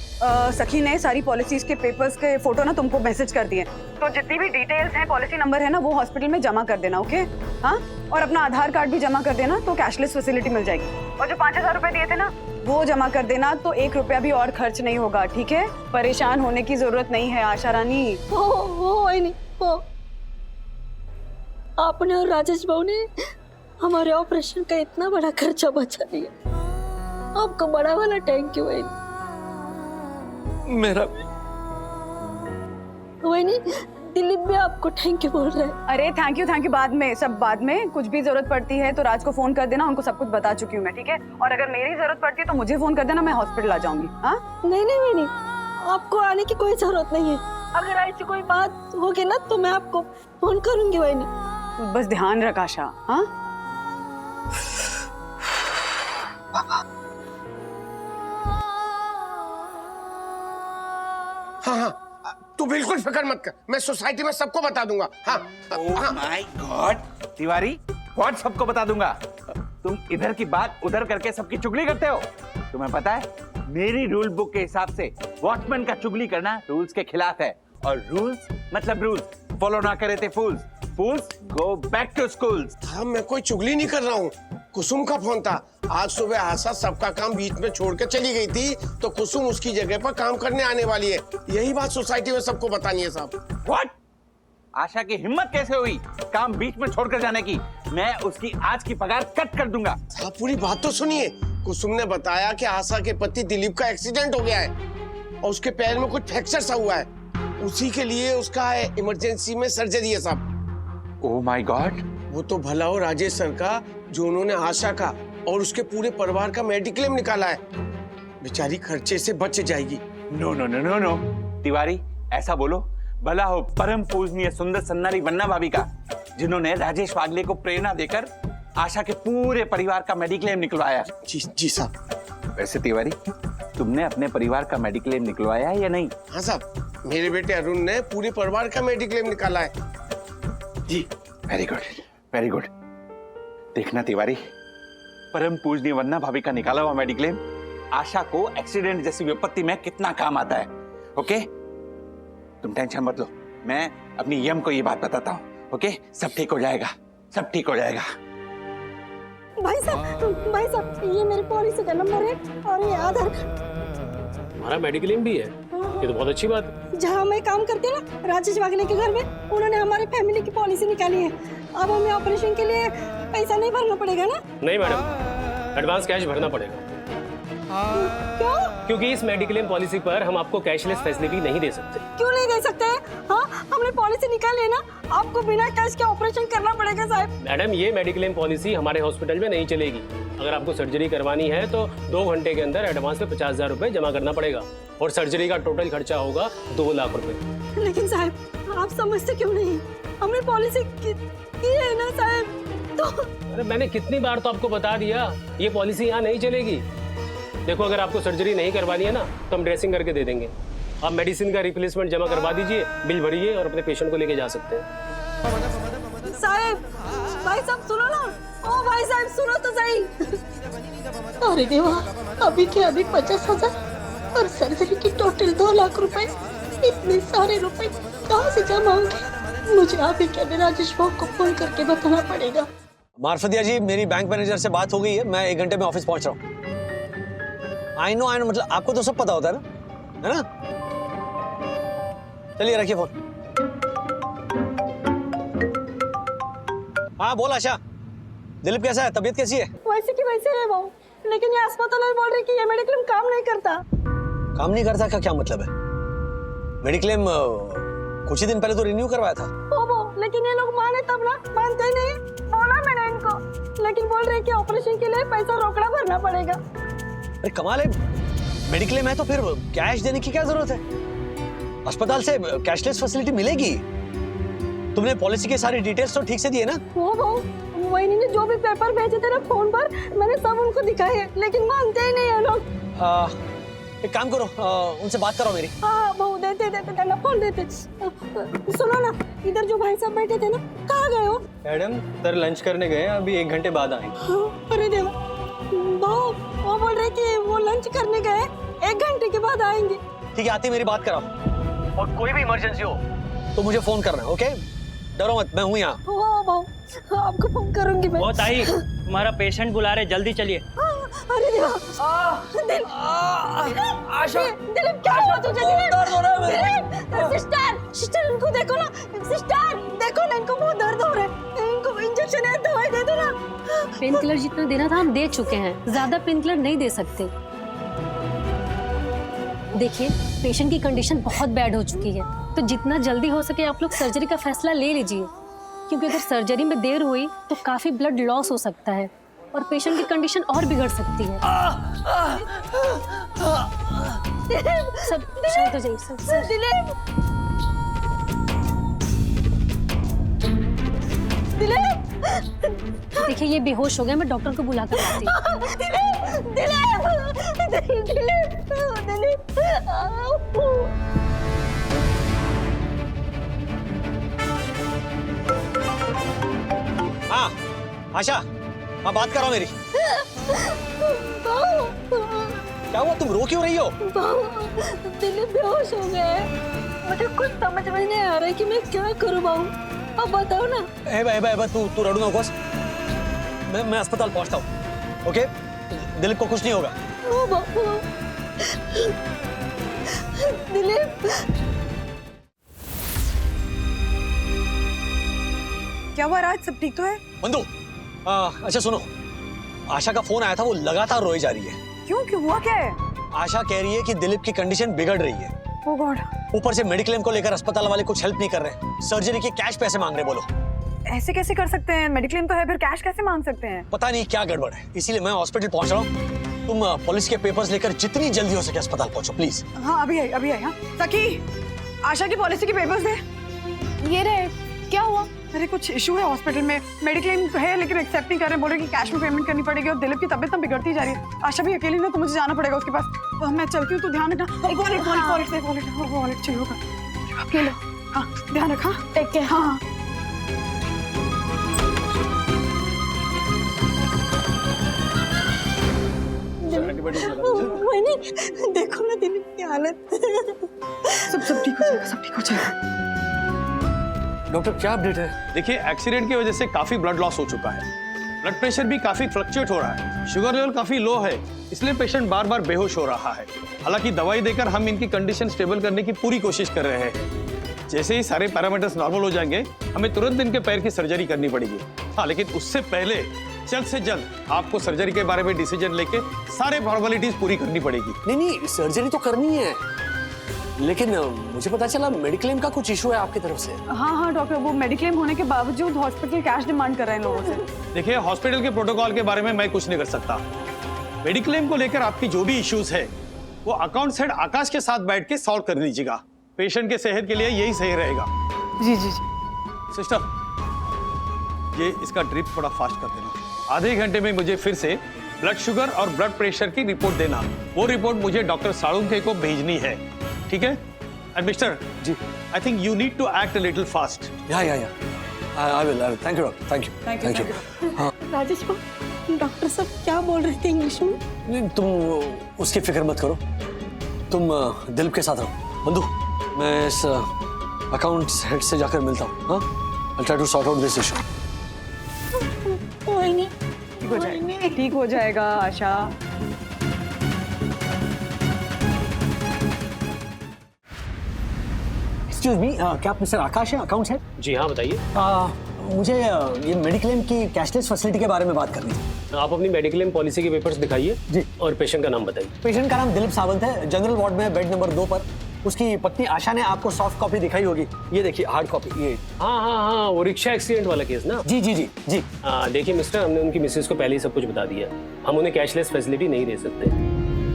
सखी ने सारी पॉलिसीज के पेपर्स के फोटो ना तुमको मैसेज कर दिए, तो जितनी भी डिटेल्स हैं, पॉलिसी नंबर है ना, वो हॉस्पिटल में जमा कर देना। ओके? हाँ, और अपना आधार कार्ड भी जमा कर देना, तो कैशलेस फैसिलिटी मिल जाएगी। और जो 5,000 रुपए दिए थे ना, वो जमा कर देना, तो 1 रुपया भी और खर्च नहीं होगा। ठीक है? परेशान होने की जरूरत नहीं है आशा रानी। वहीनी, आपने और राजेश बाबू ने हमारे ऑपरेशन का इतना बड़ा खर्चा बचा दिया, आपको बड़ा वाला थैंक यू वहीनी। मेरा भी। वहीनी, दिलीप भी आपको थैंक यू बोल रहे हैं। अरे थैंक यू बाद में, सब बाद में। कुछ भी जरूरत पड़ती है तो राज को फोन कर देना, उनको सब कुछ बता चुकी हूँ मैं। ठीक है? और अगर मेरी जरूरत पड़ती है तो मुझे फोन कर देना, मैं हॉस्पिटल आ जाऊंगी। हाँ? नहीं वहीनी, आपको आने की कोई जरूरत नहीं है। अगर ऐसी कोई बात होगी ना तो मैं आपको फोन करूंगी वहीनी। बस ध्यान रख आशा। हाँ? हाँ, तू बिल्कुल फिक्र मत कर, मैं सोसाइटी में सबको बता दूंगा। हाँ, oh my God, Tiwari, what सबको बता दूंगा? तुम इधर की बात उधर करके सबकी चुगली करते हो। तुम्हें पता है, मेरी रूल बुक के हिसाब से वॉचमैन का चुगली करना रूल्स के खिलाफ है, और रूल्स मतलब रूल्स, फॉलो ना करे थे फूल्स, फूल्स गो बैक टू स्कूल्स। हाँ, मैं कोई चुगली नहीं कर रहा हूँ, कुसुम का फोन था। आज सुबह आशा सबका काम बीच में छोड़ के चली गई थी, तो कुसुम उसकी जगह पर काम करने आने वाली है। यही बात सोसाइटी में सबको बतानी है साहब। व्हाट? आशा की हिम्मत कैसे हुई काम बीच में छोड़कर जाने की? मैं उसकी आज की पगार कट कर दूंगा। आप पूरी बात तो सुनिए। कुसुम ने बताया कि आशा के पति दिलीप का एक्सीडेंट हो गया है और उसके पैर में कुछ फ्रैक्चर सा हुआ है, उसी के लिए उसका इमरजेंसी में सर्जरी है साहब। Oh my God. वो तो भला हो राजेश सर का जो उन्होंने आशा का और उसके पूरे परिवार का मेडिक्लेम निकाला है, बेचारी खर्चे से बच जाएगी। No no no no no Tiwari, ऐसा बोलो भला हो परम पूजनीय सुंदर सन्नारी वन्ना भाभी का, जिन्होंने राजेश वागले को प्रेरणा देकर आशा के पूरे परिवार का मेडिक्लेम निकलवाया। जी साहब। वैसे तिवारी, तुमने अपने परिवार का मेडिक्लेम निकलवाया है या नहीं? हाँ साहब, मेरे बेटे अरुण ने पूरे परिवार का मेडिक्लेम निकाला है। जी वेरी गुड वेरी गुड। देखना तिवारी, परम पूजनीय वन्ना भाभी का निकाला हुआ मेडिक्लेम आशा को एक्सीडेंट जैसी विपत्ति में कितना काम आता है। ओके, तुम टेंशन मत लो, मैं अपनी यम को ये बात बताता हूँ। ओके, सब ठीक हो जाएगा, सब ठीक हो जाएगा। भाई साहब ये मेरी पॉलिसी का नंबर है और ये आधार। हमारा मेडिक्लेम भी है, ये तो बहुत अच्छी बात है। जहाँ मैं काम करती हूँ ना राजेश वागले के घर में, उन्होंने हमारी फैमिली की पॉलिसी निकाली है। अब हमें ऑपरेशन के लिए पैसा नहीं भरना पड़ेगा ना? नहीं मैडम, एडवांस कैश भरना पड़ेगा। क्यों? क्योंकि इस मेडिक्लेम पॉलिसी पर हम आपको कैशलेस फैसिलिटी नहीं दे सकते। क्यों नहीं दे सकते? हाँ, हमने पॉलिसी निकाली है ना, आपको बिना कैश के ऑपरेशन करना पड़ेगा साहब। मैडम, ये मेडिक्लेम पॉलिसी हमारे हॉस्पिटल में नहीं चलेगी। अगर आपको सर्जरी करवानी है तो 2 घंटे के अंदर एडवांस में 50,000 रुपए जमा करना पड़ेगा और सर्जरी का टोटल खर्चा होगा 2 लाख रुपए। लेकिन साहब आप समझते क्यों नहीं? हमने पॉलिसी की है ना साहब। तो अरे मैंने कितनी बार तो आपको बता दिया, ये पॉलिसी यहाँ नहीं चलेगी। देखो, अगर आपको सर्जरी नहीं करवानी है ना तो हम ड्रेसिंग करके दे देंगे। आप मेडिसिन का रिप्लेसमेंट जमा करवा दीजिए, बिल भरिए और अपने पेशेंट को लेके जा सकते हैं। साहब, भाई साहब सुनो ना। ओ भाई साहब सुनो तो सही। अरे देवा, अभी के अभी 50,000 और सर्जरी की टोटल 2 लाख रुपए। इतने सारे रुपए कहाँ से जमा होंगे? मुझे आप ही के राजेश भाव को फोन करके बताना पड़ेगा। मार्फतिया जी, मेरी बैंक मैनेजर से बात हो गई है, मैं 1 घंटे में ऑफिस पहुंच रहा हूँ। आई नो, मतलब आपको तो सब पता होता है ना? चलिए रखिए फोन। हाँ बोल आशा, दिलीप कैसा है, तबीयत कैसी है? वैसे की वैसे है वो, लेकिन ये अस्पताल वाले बोल रहे कि ये मेडिक्लेम काम नहीं करता। काम नहीं करता का क्या मतलब है? मेडिक्लेम कुछ ही दिन पहले तो रिन्यू करवाया था। वो लेकिन ये लोग माने तब ना, मानते ही नहीं। बोला मैंने इनको, लेकिन बोल रहे कि ऑपरेशन के लिए पैसा रोकड़ा भरना पड़ेगा। अरे कमाल है, मेडिक्लेम है तो फिर कैश देने की क्या जरूरत है? अस्पताल से कैशलेस फैसिलिटी मिलेगी। तुमने पॉलिसी के सारी डिटेल्स तो ठीक से दिए ना? वो वही ने जो भी पेपर भेजे थे ना फोन पर, मैंने सब उनको दिखाए, लेकिन मानते ही नहीं है लोग। एक काम करो, उनसे बात कराओ मेरी। हाँ बहू, देते ना फोन देते। सुनो ना, इधर जो भाई साहब बैठे थे ना, कहाँ गए हो? मैडम सर लंच करने गए, अभी 1 घंटे बाद आएंगे। अरे देवा, बहू वो बोल रहे कि वो लंच करने गए, 1 घंटे के बाद आएंगे। ठीक है, आती मेरी बात कराओ और कोई भी इमरजेंसी हो तो मुझे फोन करना, ओके? डरो मत, मैं हूँ यहाँ। आपको फोन करूंगी मैं। बहुत आई, तुम्हारा पेशेंट बुला रहे, जल्दी चलिए। अरे देवा, दिलीप क्या हुआ तुझे? दिलीप, सिस्टर इनको देखो ना, सिस्टर देखो ना, इनको बहुत दर्द हो रहा है, इनको इंजेक्शन है, दवाई दे दो ना। पेन किलर जितना देना था हम दे चुके हैं, ज्यादा पेन किलर नहीं दे सकते। देखिए, पेशेंट की कंडीशन बहुत बैड हो चुकी है, तो जितना जल्दी हो सके आप लोग सर्जरी का फैसला ले लीजिए, क्योंकि अगर सर्जरी में देर हुई तो काफी ब्लड लॉस हो सकता है और पेशेंट की कंडीशन और बिगड़ सकती है। सब शांत हो जाइए। सब देखिए, ये बेहोश हो गया, मैं डॉक्टर को बुला कर आती हूँ। हाँ आशा, हाँ बात करो मेरी। क्या हुआ, तुम रो क्यों रही हो? दिलीप बेहोश हो गए, मुझे कुछ समझ में नहीं आ रहा है कि मैं क्या करूं बाबू, अब बताओ ना। तू रड़ू ना बस, मैं अस्पताल पहुंचता हूँ, ओके? दिलीप को कुछ नहीं होगा। ओ बाबू, दिलीप हुआ राज, सब ठीक तो है? बंधु, अच्छा सुनो, आशा का फोन आया था, वो लगातार रोई जा रही है। क्यों क्यों हुआ क्या है? आशा कह रही है कि दिलीप की कंडीशन बिगड़ रही है। ओह गॉड। ऊपर से मेडिक्लेम को लेकर अस्पताल वाले कुछ हेल्प नहीं कर रहे, सर्जरी के कैश पैसे मांग रहे। बोलो ऐसे कैसे कर सकते हैं? मेडिक्लेम तो है, फिर कैश कैसे मांग सकते हैं? पता नहीं क्या गड़बड़ है, इसीलिए मैं हॉस्पिटल पहुंच रहा हूँ। तुम पुलिस के पेपर्स लेकर जितनी जल्दी हो सके अस्पताल पहुंचो प्लीज। हाँ अभी आई। हाँ सखी, आशा की पॉलिसी के पेपर्स दे। ये रहे। क्या हुआ? अरे कुछ इशू है हॉस्पिटल में, मेडिक्लेम है लेकिन एक्सेप्ट नहीं कर रहे, बोल रहे कि कैश में पेमेंट करनी पड़ेगी और दिलीप की तबीयत तो बिगड़ती जा रही है। आशा भी अकेली ना, तो मुझे जाना पड़ेगा उसके पास। मैं चलती हूँ, तो ध्यान रखना। वॉलेट चाहिए होगा। ये लो। हाँ ध्यान रखा। Take care. हाँ वही देखो ना दिलीप की हालत। सब ठीक हो जाएगा, सब ठीक हो जाएगा। डॉक्टर क्या अपडेट है? देखिए एक्सीडेंट की वजह से काफी ब्लड लॉस हो चुका है, ब्लड प्रेशर भी काफी फ्लक्चुएट हो रहा है, शुगर लेवल काफी लो है, इसलिए पेशेंट बार बार बेहोश हो रहा है। हालांकि दवाई देकर हम इनकी कंडीशन स्टेबल करने की पूरी कोशिश कर रहे हैं। जैसे ही सारे पैरामीटर्स नॉर्मल हो जाएंगे, हमें तुरंत इनके पैर की सर्जरी करनी पड़ेगी। हाँ लेकिन उससे पहले जल्द से जल्द आपको सर्जरी के बारे में डिसीजन लेके सारे फॉर्मेलिटीज पूरी करनी पड़ेगी। नहीं सर्जरी तो करनी है, लेकिन मुझे पता चला मेडिक्लेम का कुछ इशू है आपकी तरफ से। हाँ डॉक्टर, वो मेडिक्लेम होने के बावजूद हॉस्पिटल कैश डिमांड कर रहे हैं लोगों से। देखिए हॉस्पिटल के प्रोटोकॉल के बारे में मैं कुछ नहीं कर सकता। मेडिक्लेम को लेकर आपकी जो भी इश्यूज है वो अकाउंट हेड आकाश के साथ बैठ के सॉल्व कर लीजिएगा। पेशेंट के सेहत के लिए यही सही रहेगा। जी। सिस्टर, ये इसका ड्रिप थोड़ा फास्ट कर देना। आधे घंटे में मुझे फिर से ब्लड शुगर और ब्लड प्रेशर की रिपोर्ट देना। वो रिपोर्ट मुझे डॉक्टर साळुंखे को भेजनी है, ठीक है? And mister ji, I think you need to act a little fast. Or I will. Thank you doctor, thank you. हाँ राजेश को डॉक्टर साहब क्या बोल रहे थे इंग्लिश में? नहीं तुम उसकी फिक्र मत करो, तुम दिलीप के साथ रहो। बंधु, मैं इस अकाउंट्स हेड से जाकर मिलता हूँ। हाँ, I'll try to sort out this issue. कोई नहीं, ठीक हो जाएगा आशा। Excuse me, क्या आप मिस्टर आकाश हैं, अकाउंट्स हेड? जी हाँ बताइए। मुझे ये मेडिक्लेम की कैशलेस फैसिलिटी के बारे में बात करनी थी। आप अपनी मेडिक्लेम पॉलिसी के पेपर्स दिखाइए जी, और पेशेंट का नाम बताइए। पेशेंट का नाम दिलीप सावंत है, जनरल वार्ड में बेड नंबर 2 पर। उसकी पत्नी आशा ने आपको सॉफ्ट कॉपी दिखाई होगी, ये देखिए हार्ड कॉपी। ये हाँ, वो रिक्शा एक्सीडेंट वाला केस ना? जी। देखिए मिस्टर, हमने उनकी मिसेज को पहले ही सब कुछ बता दिया। हम उन्हें कैशलेस फैसिलिटी नहीं दे सकते।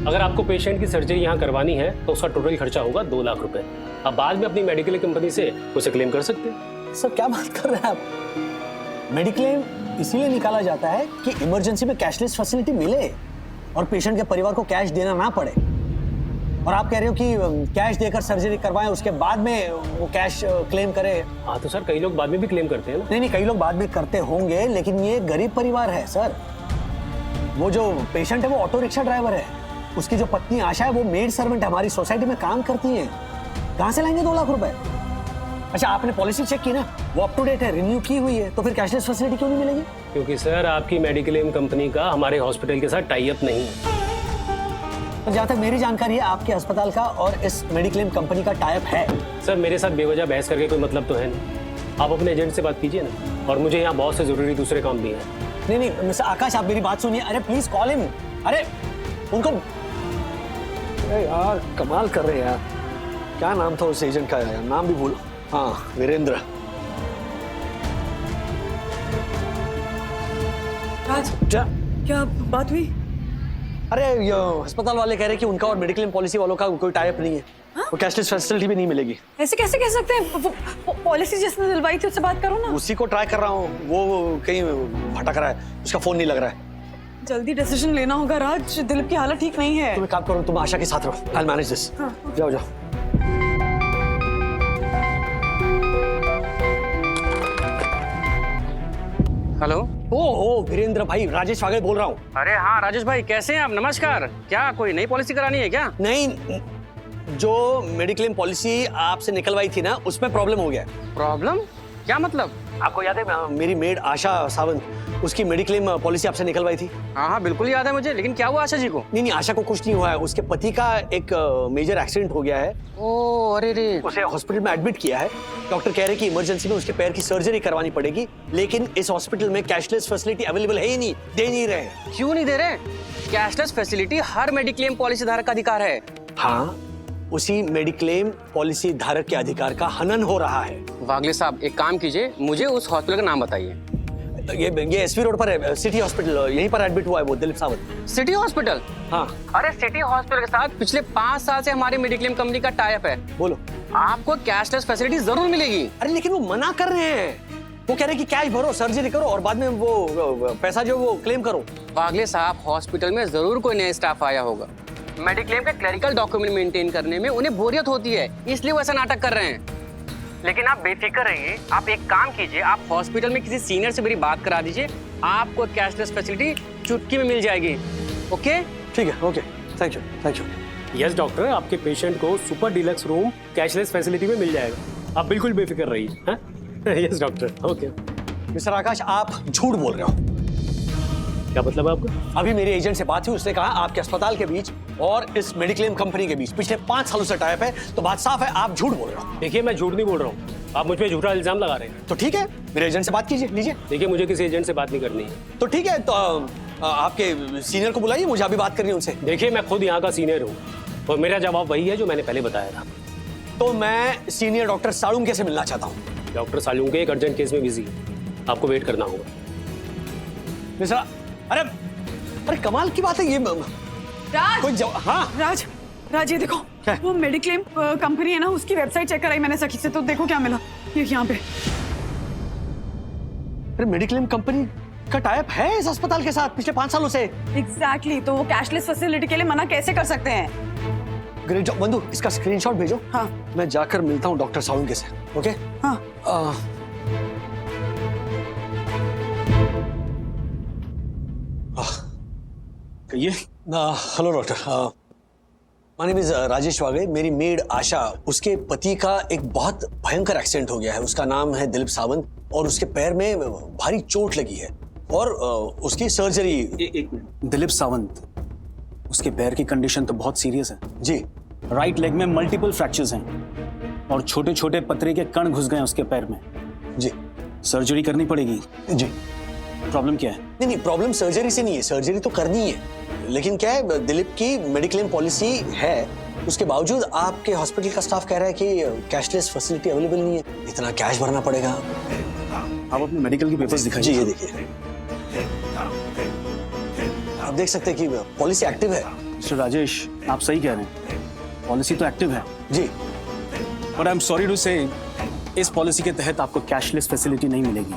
अगर आपको पेशेंट की सर्जरी यहाँ करवानी है तो उसका टोटल खर्चा होगा 2 लाख रुपए। आप बाद में अपनी मेडिकल कंपनी से उसे क्लेम कर सकते हैं। सर क्या बात कर रहे हैं आप? मेडिक्लेम इसीलिए निकाला जाता है कि इमरजेंसी में कैशलेस फैसिलिटी मिले और पेशेंट के परिवार को कैश देना ना पड़े। और आप कह रहे हो कि कैश देकर सर्जरी करवाएं, उसके बाद में वो कैश क्लेम करे। हाँ तो सर, कई लोग बाद में भी क्लेम करते हैं ना? नहीं, कई लोग बाद में करते होंगे, लेकिन ये गरीब परिवार है सर। वो जो पेशेंट है वो ऑटो रिक्शा ड्राइवर है, उसकी जो पत्नी आशा है वो मेड सर्वेंट हमारी सोसाइटी में काम करती है। कहाँ से लाएंगे 2 लाख रुपए? अच्छा, आपने पॉलिसी चेक की ना, वो अप टू डेट है, रिन्यू की हुई है, तो फिर कैशलेस फैसिलिटी क्यों नहीं मिलेगी? क्योंकि सर आपकी मेडिक्लेम कंपनी का हमारे हॉस्पिटल के साथ टाई अप नहीं है। तो जहाँ तक मेरी जानकारी है, आपके अस्पताल का और इस मेडिक्लेम कंपनी का टाई अप है। सर मेरे साथ बेवजह बहस करके कोई मतलब तो है नहीं। आप अपने एजेंट से बात कीजिए ना, और मुझे यहाँ बहुत से जरूरी दूसरे काम भी हैं। नहीं मिस्टर आकाश, आप मेरी बात सुनिए। अरे प्लीज कॉल हिम। अरे उनको, अरे यार कमाल कर रहे हैं यार। क्या नाम था उस एजेंट का यार, नाम भी भूलो। हाँ, वीरेंद्र। राज, क्या बात हुई? अरे ये अस्पताल वाले कह रहे हैं कि उनका और मेडिक्लेम पॉलिसी वालों का कोई टाई अप नहीं है। वो कैशलेस फैसिलिटी भी नहीं मिलेगी। ऐसे कैसे कह सकते हैं? पॉलिसी जिसने दिलवाई थी उससे बात करो ना। उसी को ट्राई कर रहा हूँ, वो कहीं भटक रहा है, उसका फोन नहीं लग रहा है। जल्दी डिसीजन लेना होगा राज, दिलीप की हालत ठीक नहीं है। तुम एक काम करो, तुम आशा के साथ रहो, आई मैनेज दिस। जाओ। हेलो। ओहो वीरेंद्र भाई, राजेश वागले बोल रहा हूँ। अरे हाँ राजेश भाई, कैसे हैं आप? नमस्कार। क्या कोई नई पॉलिसी करानी है क्या? नहीं, जो मेडिक्लेम पॉलिसी आपसे निकलवाई थी ना, उसमें प्रॉब्लम हो गया। प्रॉब्लम? क्या मतलब? आपको याद है मेरी मेड आशा सावंत, उसकी मेडिक्लेम पॉलिसी आपसे निकलवाई थी? हाँ हाँ बिल्कुल याद है मुझे, लेकिन क्या हुआ आशा जी को? नहीं नहीं, आशा को कुछ नहीं हुआ है। उसके पति का एक मेजर एक्सीडेंट हो गया है। ओह अरे रे। उसे हॉस्पिटल में एडमिट किया है। डॉक्टर कह रहे कि इमरजेंसी में उसके पैर की सर्जरी करवानी पड़ेगी, लेकिन इस हॉस्पिटल में कैशलेस फैसिलिटी अवेलेबल है ही नहीं, दे नहीं रहे। क्यों नहीं दे रहे? कैशलेस फैसिलिटी हर मेडिक्लेम पॉलिसी धारक का अधिकार है। हाँ, उसी मेडिक्लेम पॉलिसी धारक के अधिकार का हनन हो रहा है। वागले साहब एक काम कीजिए, मुझे उस हॉस्पिटल का नाम बताइए। ये एसवी रोड पर है, सिटी हॉस्पिटल, यहीं पर एडमिट हुआ है वो दिलीप सावंत। City hospital? हाँ। अरे सिटी हॉस्पिटल के साथ पिछले 5 साल से हमारी मेडिक्लेम कंपनी का टाई अप है। बोलो। आपको कैशलेस फैसिलिटी जरूर मिलेगी। अरे लेकिन वो मना कर रहे हैं, वो कह रहे हैं कि कैश भरो, सर्जरी करो और बाद में वो पैसा जो वो क्लेम करो। वागले साहब हॉस्पिटल में जरूर कोई नया स्टाफ आया होगा। मेडिक्लेम के क्लरिकल डॉक्यूमेंट मेंटेन करने में उन्हें बोरियत होती है, इसलिए वो ऐसा नाटक कर रहे हैं। लेकिन आप बेफिक्र रहिए, आप एक काम कीजिए, आप हॉस्पिटल में किसी सीनियर से मेरी बात करा दीजिए, आपको कैशलेस फैसिलिटी चुटकी में मिल जाएगी। ओके? ठीक है, okay, thank you, thank you. Yes doctor, आपके पेशेंट को super deluxe room cashless facility में मिल जाएगा, आप बिल्कुल बेफिक्र रहिए। Yes doctor, okay. मिस्टर आकाश, आप झूठ बोल रहे हो। क्या मतलब है आपका? अभी मेरे एजेंट से बात हुई, उसने कहा आपके अस्पताल के बीच और इस मेडिक्लेम कंपनी के बीच पिछले 5 सालों से टाई अप है, तो बात साफ है, आप झूठ बोल रहे हो। देखिए मैं झूठ नहीं बोल रहा हूँ, आप मुझ पे झूठा इल्जाम लगा रहे हैं। तो ठीक है, मेरे एजेंट से बात कीजिए, लीजिए। देखिए मुझे किसी एजेंट से बात नहीं करनी है। तो ठीक है, तो आपके सीनियर को बुलाइए, मुझे अभी बात करनी है उनसे। देखिए मैं खुद यहाँ का सीनियर हूँ और मेरा जवाब वही है जो मैंने पहले बताया था। तो मैं सीनियर डॉक्टर सालुंके से मिलना चाहता हूँ। डॉक्टर सालुंके एक अर्जेंट केस में बिजी है, आपको वेट करना होगा। मिस्टर, अरे कमाल की बात है ये। राज, हाँ राज ये देखो, वो मेडिक्लेम कंपनी है ना, उसकी वेबसाइट चेक कराई मैंने सखी से, तो देखो क्या मिला ये यहाँ पे। अरे मेडिक्लेम कंपनी का टाई अप है इस अस्पताल के साथ पिछले 5 सालों से। एग्जैक्टली, तो वो कैशलेस फैसिलिटी के लिए मना कैसे कर सकते हैं? ग्रेट जॉब बंधु, इसका स्क्रीनशॉट भेजो। हाँ। मैं जाकर मिलता हूँ डॉक्टर सालुंके से। ओके? हाँ। ये hello doctor, my name is Rajesh Wagle. मेरी मेड आशा, उसके पति का एक बहुत भयंकर एक्सीडेंट हो गया है। उसका नाम है दिलीप सावंत और उसके पैर में भारी चोट लगी है और उसकी सर्जरी। एक मिनट। दिलीप सावंत, उसके पैर की कंडीशन तो बहुत सीरियस है। जी। राइट लेग में मल्टीपल फ्रैक्चर्स हैं और छोटे छोटे पतरे के कण घुस गए उसके पैर में। जी। सर्जरी करनी पड़ेगी। जी। प्रॉब्लम क्या है? नहीं, प्रॉब्लम सर्जरी से नहीं है, सर्जरी तो करनी है, लेकिन क्या है, दिलीप की मेडिक्लेम पॉलिसी है, उसके बावजूद आपके हॉस्पिटल का स्टाफ कह रहा है कि कैशलेस फैसिलिटी अवेलेबल नहीं है, इतना कैश भरना पड़ेगा। आप अपने मेडिकल के पेपर्स दिखाइए। जी ये देखिए, आप देख सकते हैं कि पॉलिसी एक्टिव है। मिस्टर राजेश, आप सही कह रहे हैं, पॉलिसी तो एक्टिव है। जी। But I am sorry to say, इस पॉलिसी के तहत आपको कैशलेस फैसिलिटी नहीं मिलेगी,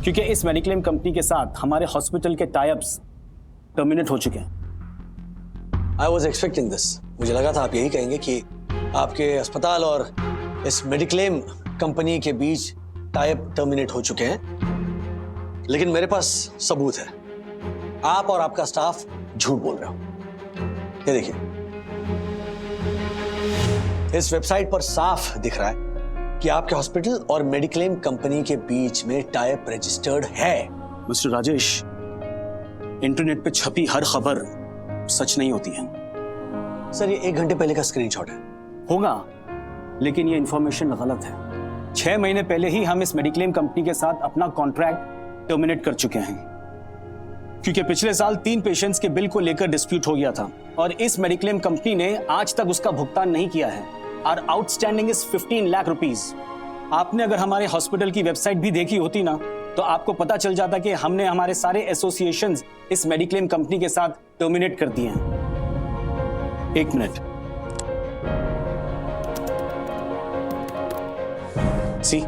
क्योंकि इस मेडिक्लेम कंपनी के साथ हमारे हॉस्पिटल के टाई अप्स टर्मिनेट हो चुके हैं। I was expecting this. मुझे लगा था आप यही कहेंगे कि आपके अस्पताल और इस मेडिक्लेम कंपनी के बीच टाई अप टर्मिनेट हो चुके हैं, लेकिन मेरे पास सबूत है। आप और आपका स्टाफ झूठ बोल रहे हो। ये देखिए, इस वेबसाइट पर साफ दिख रहा है कि आपके हॉस्पिटल और मेडिक्लेम कंपनी के बीच में टाई अप रजिस्टर्ड है। मिस्टर राजेश, इंटरनेट पे छपी हर खबर सच नहीं होती है। सर ये 1 घंटे पहले का स्क्रीनशॉट है। होगा, लेकिन ये इंफॉर्मेशन गलत है। 6 महीने पहले ही हम इस मेडिक्लेम कंपनी के साथ अपना कॉन्ट्रैक्ट टर्मिनेट कर चुके हैं, क्योंकि पिछले साल 3 पेशेंट्स के बिल को लेकर डिस्प्यूट हो गया था और इस मेडिक्लेम कंपनी ने आज तक उसका भुगतान नहीं किया है। Our outstanding is 15 lakh rupees. आपने अगर हमारे हॉस्पिटल की वेबसाइट भी देखी होती ना, तो आपको पता चल जाता कि हमने हमारे सारे एसोसिएशंस इस मेडिक्लेम कंपनी के साथ टर्मिनेट कर दिए हैं। 1 मिनट। सी,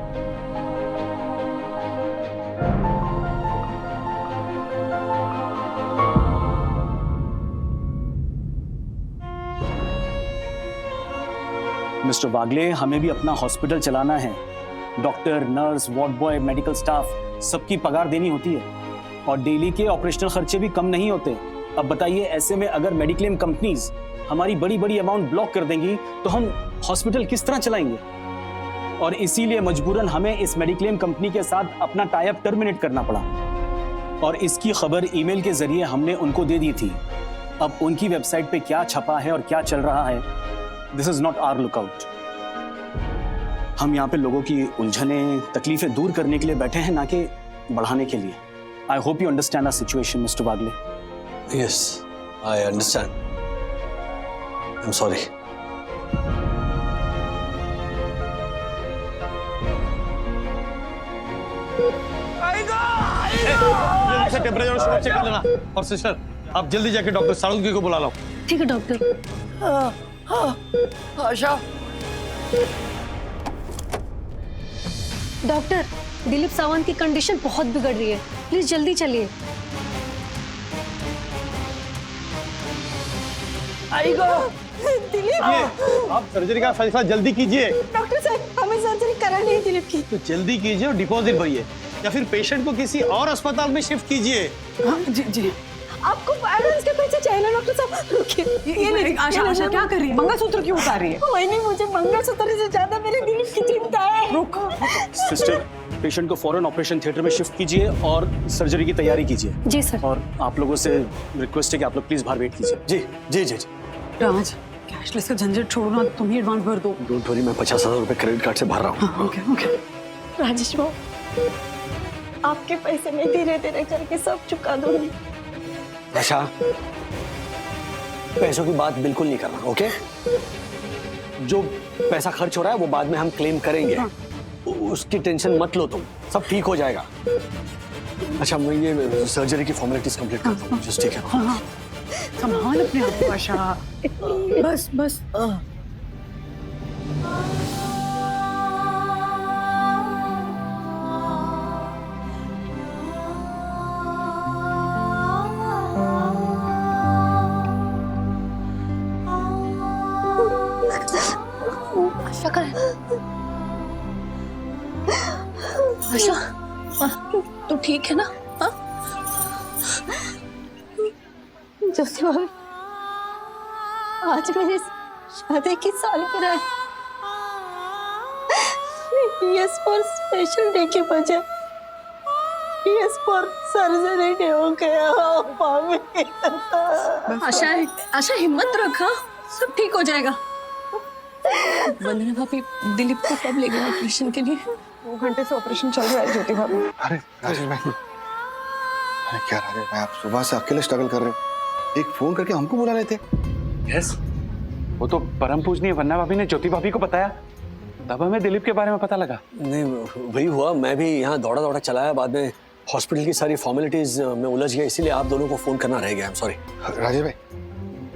मिस्टर वागले, हमें भी अपना हॉस्पिटल चलाना है। Doctor, nurse, ward boy, medical staff, सबकी पगार देनी होती है और डेली के ऑपरेशनल खर्चे भी कम नहीं होते। अब बताइए, ऐसे में अगर मेडिक्लेम कंपनीज हमारी बड़ी बड़ी अमाउंट ब्लॉक कर देंगी तो हम हॉस्पिटल किस तरह चलाएंगे? और इसीलिए मजबूरन हमें इस मेडिक्लेम कंपनी के साथ अपना टाई अप टर्मिनेट करना पड़ा और इसकी खबर ईमेल के जरिए हमने उनको दे दी थी। अब उनकी वेबसाइट पे क्या छपा है और क्या चल रहा है, this is not our lookout. हम यहाँ पे लोगों की उलझने तकलीफें दूर करने के लिए बैठे हैं, ना कि बढ़ाने के लिए। I hope you understand our situation mister Bagle. Yes, I understand. I am sorry. Temperature sugar check कर लेना। और सिस्टर, आप जल्दी जाके डॉक्टर साळुंके को बुला लो। ठीक है डॉक्टर। आशा। डॉक्टर, दिलीप सावंत की कंडीशन बहुत बिगड़ रही है, प्लीज जल्दी चलिए। दिलीप, आप सर्जरी का फैसला जल्दी कीजिए। डॉक्टर साहब, हमें सर्जरी करानी है दिलीप की। तो जल्दी कीजिए और डिपॉजिट भरिए, या फिर पेशेंट को किसी और अस्पताल में शिफ्ट कीजिए। जी जी। आपको एडवांस के पैसे चाहिए ना डॉक्टर साहब? रुकिए। ये ले, आशा आशा क्या कर रही है? मंगलसूत्र क्यों उतार रही है? कोई नहीं, मुझे मंगलसूत्र से ज्यादा मेरे दिलीप की चिंता है। रुक। सिस्टर, पेशेंट को फौरन ऑपरेशन थिएटर में शिफ्ट कीजिए और सर्जरी की तैयारी कीजिए। जी सर। और आप लोगों से रिक्वेस्ट है कि आप लोग प्लीज बाहर वेट कीजिए। जी जी जी जी। राज, कैशलेस का झंझट छोड़ो ना, तुम ही एडवांस भर दो। डोंट वरी, मैं 50,000 रुपए क्रेडिट कार्ड से भर रहा हूँ। Okay okay. राजेश बाबू, आपके पैसे में धीरे धीरे करके सब चुका दूंगी। आशा, पैसों की बात बिल्कुल नहीं करना, ओके? जो पैसा खर्च हो रहा है वो बाद में हम क्लेम करेंगे। उसकी टेंशन मत लो तुम, सब ठीक हो जाएगा। अच्छा, मैं ये सर्जरी की फॉर्मेलिटीज कंप्लीट करता हूँ। जस्ट ठीक है। संभाल अपने आप को आशा। बस बस। आशा का आशा, तू ठीक है ना? हाँ? जोशी भाभी, आज मेरी शादी की सालगिरह है। यस फॉर स्पेशल डे के बजाय यस फॉर सर्जरी डे हो गया। आशा, आशा हिम्मत रखा, सब ठीक हो जाएगा। वंदना भाभी, दिलीप को कब ले गए ऑपरेशन के लिए? 2 घंटे से ऑपरेशन चल रहा है ज्योति भाभी। अरे राजेश भाई, अरे क्या राजेश भाई, आप सुबह से अकेले स्ट्रगल कर रहे हो, एक फोन करके हमको बुला रहे थे। यस, वो तो परम पूजनीय वंदना भाभी ने ज्योति भाभी को बताया, तब हमें दिलीप के बारे में पता लगा। नहीं, वही हुआ। मैं भी यहाँ दौड़ा दौड़ा चलाया, बाद में हॉस्पिटल की सारी फॉर्मेलिटीज में उलझ गया, इसीलिए आप दोनों को फोन करना रह गया। आई एम सॉरी। राजेश भाई,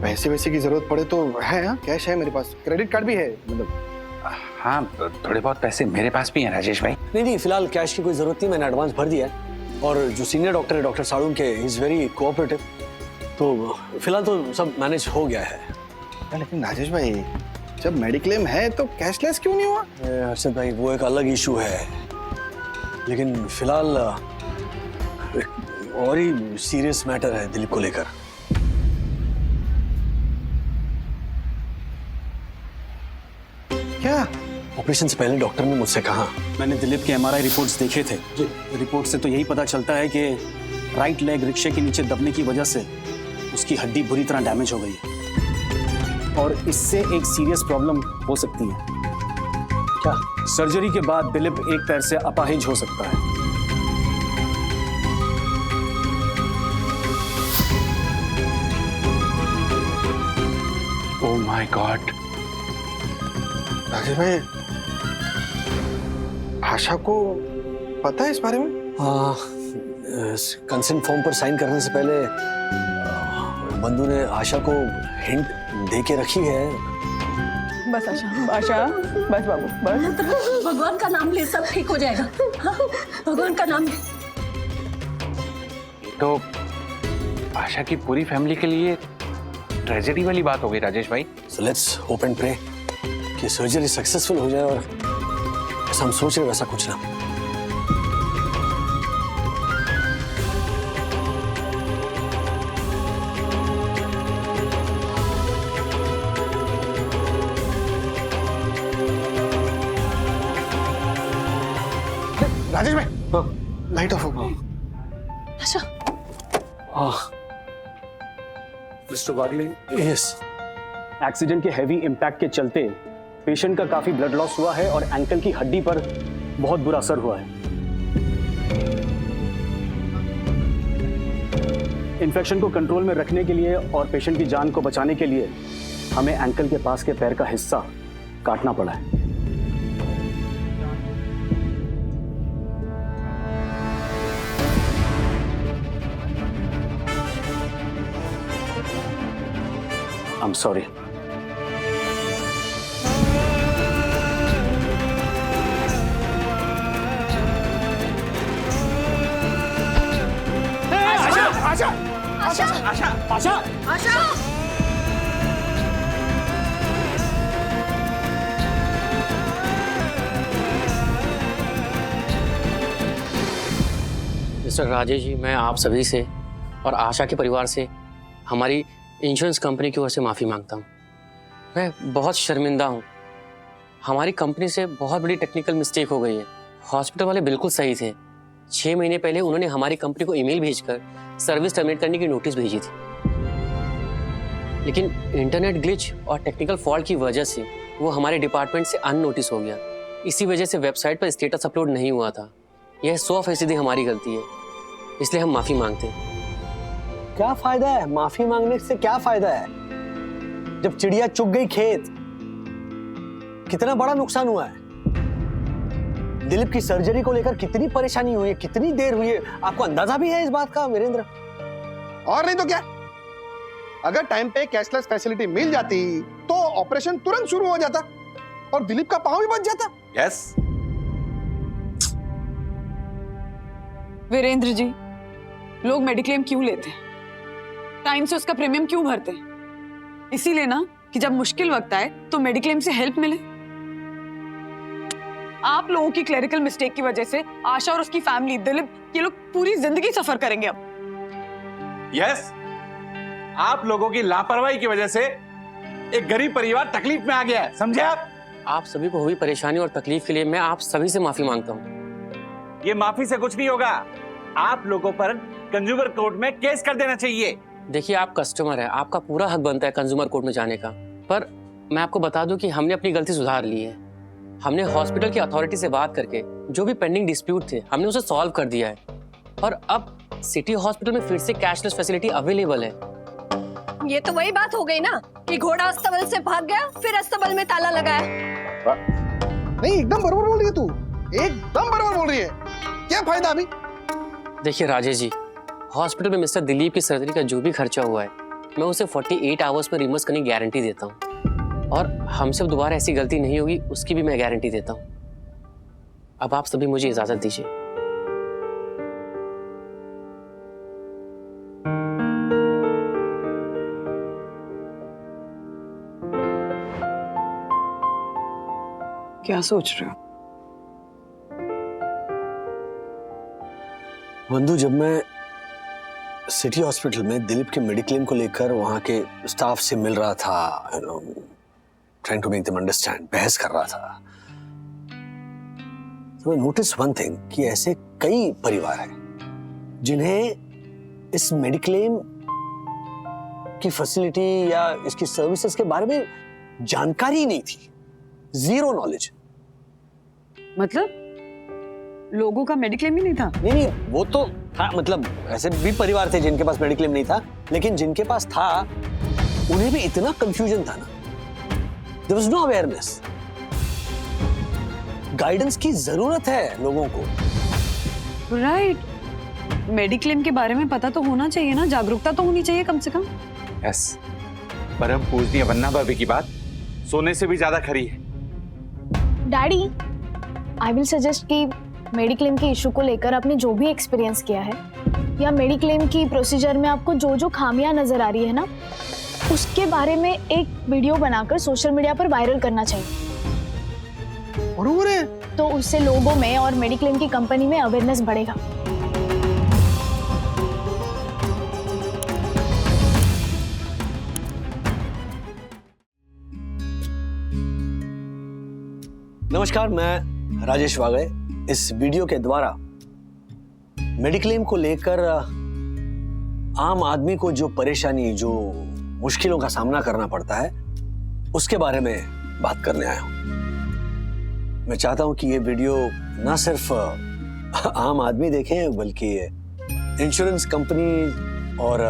पैसे वैसे की जरूरत पड़े तो है, हाँ कैश है मेरे पास, क्रेडिट कार्ड भी है, मतलब हाँ थोड़े बहुत पैसे मेरे पास भी हैं राजेश भाई। नहीं नहीं, फिलहाल कैश की कोई जरूरत नहीं, मैंने एडवांस भर दिया है। और जो सीनियर डॉक्टर है doctor Salunke, he is very cooperative, तो फिलहाल तो सब मैनेज हो गया है। लेकिन राजेश भाई, जब मेडिक्लेम है तो कैशलेस क्यों नहीं हुआ? हर्षद भाई, वो एक अलग इशू है, लेकिन फिलहाल और ही सीरियस मैटर है दिलीप को लेकर। क्या? ऑपरेशन से पहले डॉक्टर ने मुझसे कहा, मैंने दिलीप के एमआरआई रिपोर्ट्स देखे थे। रिपोर्ट से तो यही पता चलता है कि राइट लेग रिक्शे के नीचे दबने की वजह से उसकी हड्डी बुरी तरह डैमेज हो गई है और इससे एक सीरियस प्रॉब्लम हो सकती है। क्या? सर्जरी के बाद दिलीप एक पैर से अपाहिज हो सकता है। Oh my God. राजेश भाई, आशा को पता है इस बारे में? हाँ, कंसेंट फॉर्म पर साइन करने से पहले बंधु ने आशा को हिंट दे के रखी है। बस आशा, आशा, बस बाबू, बस। भगवान का नाम ले, सब ठीक हो जाएगा। हाँ? भगवान का नाम ले। तो आशा की पूरी फैमिली के लिए ट्रेजेडी वाली बात हो गई राजेश भाई। So let's hope and pray कि सर्जरी सक्सेसफुल हो जाए और ऐसा हम सोच रहे वैसा कुछ ना। राजेश भाई लाइट ऑफ हो। अच्छा मिस्टर वागले, यस, एक्सीडेंट के हैवी इम्पैक्ट के चलते पेशेंट का काफी ब्लड लॉस हुआ है और एंकल की हड्डी पर बहुत बुरा असर हुआ है। इन्फेक्शन को कंट्रोल में रखने के लिए और पेशेंट की जान को बचाने के लिए हमें एंकल के पास के पैर का हिस्सा काटना पड़ा है। I'm sorry. Asha Asha Asha Asha Asha mister Rajesh ji, मैं आप सभी से और आशा के परिवार से हमारी इंश्योरेंस कंपनी की ओर से माफ़ी मांगता हूँ। मैं बहुत शर्मिंदा हूँ। हमारी कंपनी से बहुत बड़ी टेक्निकल मिस्टेक हो गई है। हॉस्पिटल वाले बिल्कुल सही थे। 6 महीने पहले उन्होंने हमारी कंपनी को ईमेल भेजकर सर्विस टर्मिनेट करने की नोटिस भेजी थी, लेकिन इंटरनेट ग्लिच और टेक्निकल फॉल्ट की वजह से वो हमारे डिपार्टमेंट से अननोटिस हो गया। इसी वजह से वेबसाइट पर स्टेटस अपलोड नहीं हुआ था। यह 100% हमारी गलती है, इसलिए हम माफ़ी मांगते हैं। क्या फायदा है माफी मांगने से? क्या फायदा है जब चिड़िया चुग गई खेत? कितना बड़ा नुकसान हुआ है। दिलीप की सर्जरी को लेकर कितनी परेशानी हुई है, कितनी देर हुई है, आपको अंदाजा भी है इस बात का वीरेंद्र? और नहीं तो क्या, अगर टाइम पे कैशलेस फैसिलिटी मिल जाती तो ऑपरेशन तुरंत शुरू हो जाता और दिलीप का पांव भी बच जाता। यस वीरेंद्र जी, लोग मेडिक्लेम क्यों लेते हैं? टाइम से उसका प्रीमियम क्यों भरते हैं? इसीलिए ना कि जब मुश्किल वक्त आए तो मेडिक्लेम से हेल्प मिले। आप लोगों की क्लरिकल मिस्टेक की वजह से आशा और उसकी फैमिली, दिलीप, ये लोग पूरी जिंदगी सफर करेंगे अब। यस, आप लोगों की लापरवाही की वजह से एक गरीब परिवार तकलीफ में आ गया है, समझे आप? आप सभी को हुई परेशानी और तकलीफ के लिए मैं आप सभी से माफ़ी मांगता हूँ। ये माफी से कुछ नहीं होगा। आप लोगों पर कंज्यूमर कोर्ट में केस कर देना चाहिए। देखिए, आप कस्टमर हैं, आपका पूरा हक बनता है कंज्यूमर कोर्ट में जाने का, पर मैं आपको बता दूं कि हमने अपनी गलती सुधार ली है। हमने हॉस्पिटल की अथॉरिटी से बात करके जो भी पेंडिंग डिस्प्यूट थे हमने उसे सॉल्व कर दिया है और अब सिटी हॉस्पिटल में फिर से कैशलेस फैसिलिटी अवेलेबल है। ये तो वही बात हो गई ना कि घोड़ा अस्तबल से भाग गया, फिर अस्तबल में ताला लगाया। नहीं, एकदम बराबर बोल रही है तू, एकदम बराबर बोल रही है। क्या फायदा अभी? देखिए राजेश जी, हॉस्पिटल में मिस्टर दिलीप की सर्जरी का जो भी खर्चा हुआ है मैं उसे 48 आवर्स में रिमर्स करने की गारंटी देता हूँ और हमसे दोबारा ऐसी गलती नहीं होगी उसकी भी मैं गारंटी देता हूँ। अब आप सभी मुझे इजाजत दीजिए। क्या सोच रहे हो? बंधु, जब मैं सिटी हॉस्पिटल में दिलीप के मेडिक्लेम को लेकर वहां के स्टाफ से मिल रहा था, trying to make them understand, बहस कर रहा था, तो नोटिस वन थिंग कि ऐसे कई परिवार हैं जिन्हें इस मेडिक्लेम की फैसिलिटी या इसकी सर्विसेज के बारे में जानकारी नहीं थी, जीरो नॉलेज। मतलब लोगों का मेडिक्लेम ही नहीं था? नहीं, वो तो था, मतलब ऐसे भी परिवार थे जिनके पास मेडिक्लेम नहीं था, लेकिन जिनके पास था उन्हें भी इतना कंफ्यूजन था ना, there was no awareness. Guidance की जरूरत है लोगों को। राइट, मेडिक्लेम के बारे में पता तो होना चाहिए ना, जागरूकता तो होनी चाहिए कम से कम। यस, परम पूजनीय वंदना भाभी की बात सोने से भी ज्यादा खरी है। डैडी, आई विल सजेस्ट कि मेडिक्लेम के इशू को लेकर आपने जो भी एक्सपीरियंस किया है या मेडिक्लेम की प्रोसीजर में आपको जो जो खामियां नजर आ रही है ना, उसके बारे में एक वीडियो बनाकर सोशल मीडिया पर वायरल करना चाहिए। बरोबर है, तो उससे लोगों में और मेडिक्लेम की कंपनी में अवेयरनेस बढ़ेगा। नमस्कार, मैं राजेश वागले, इस वीडियो के द्वारा मेडिक्लेम को लेकर आम आदमी को जो परेशानी, जो मुश्किलों का सामना करना पड़ता है, उसके बारे में बात करने आया हूं। मैं चाहता हूं कि ये वीडियो ना सिर्फ आम आदमी देखें, बल्कि इंश्योरेंस कंपनी और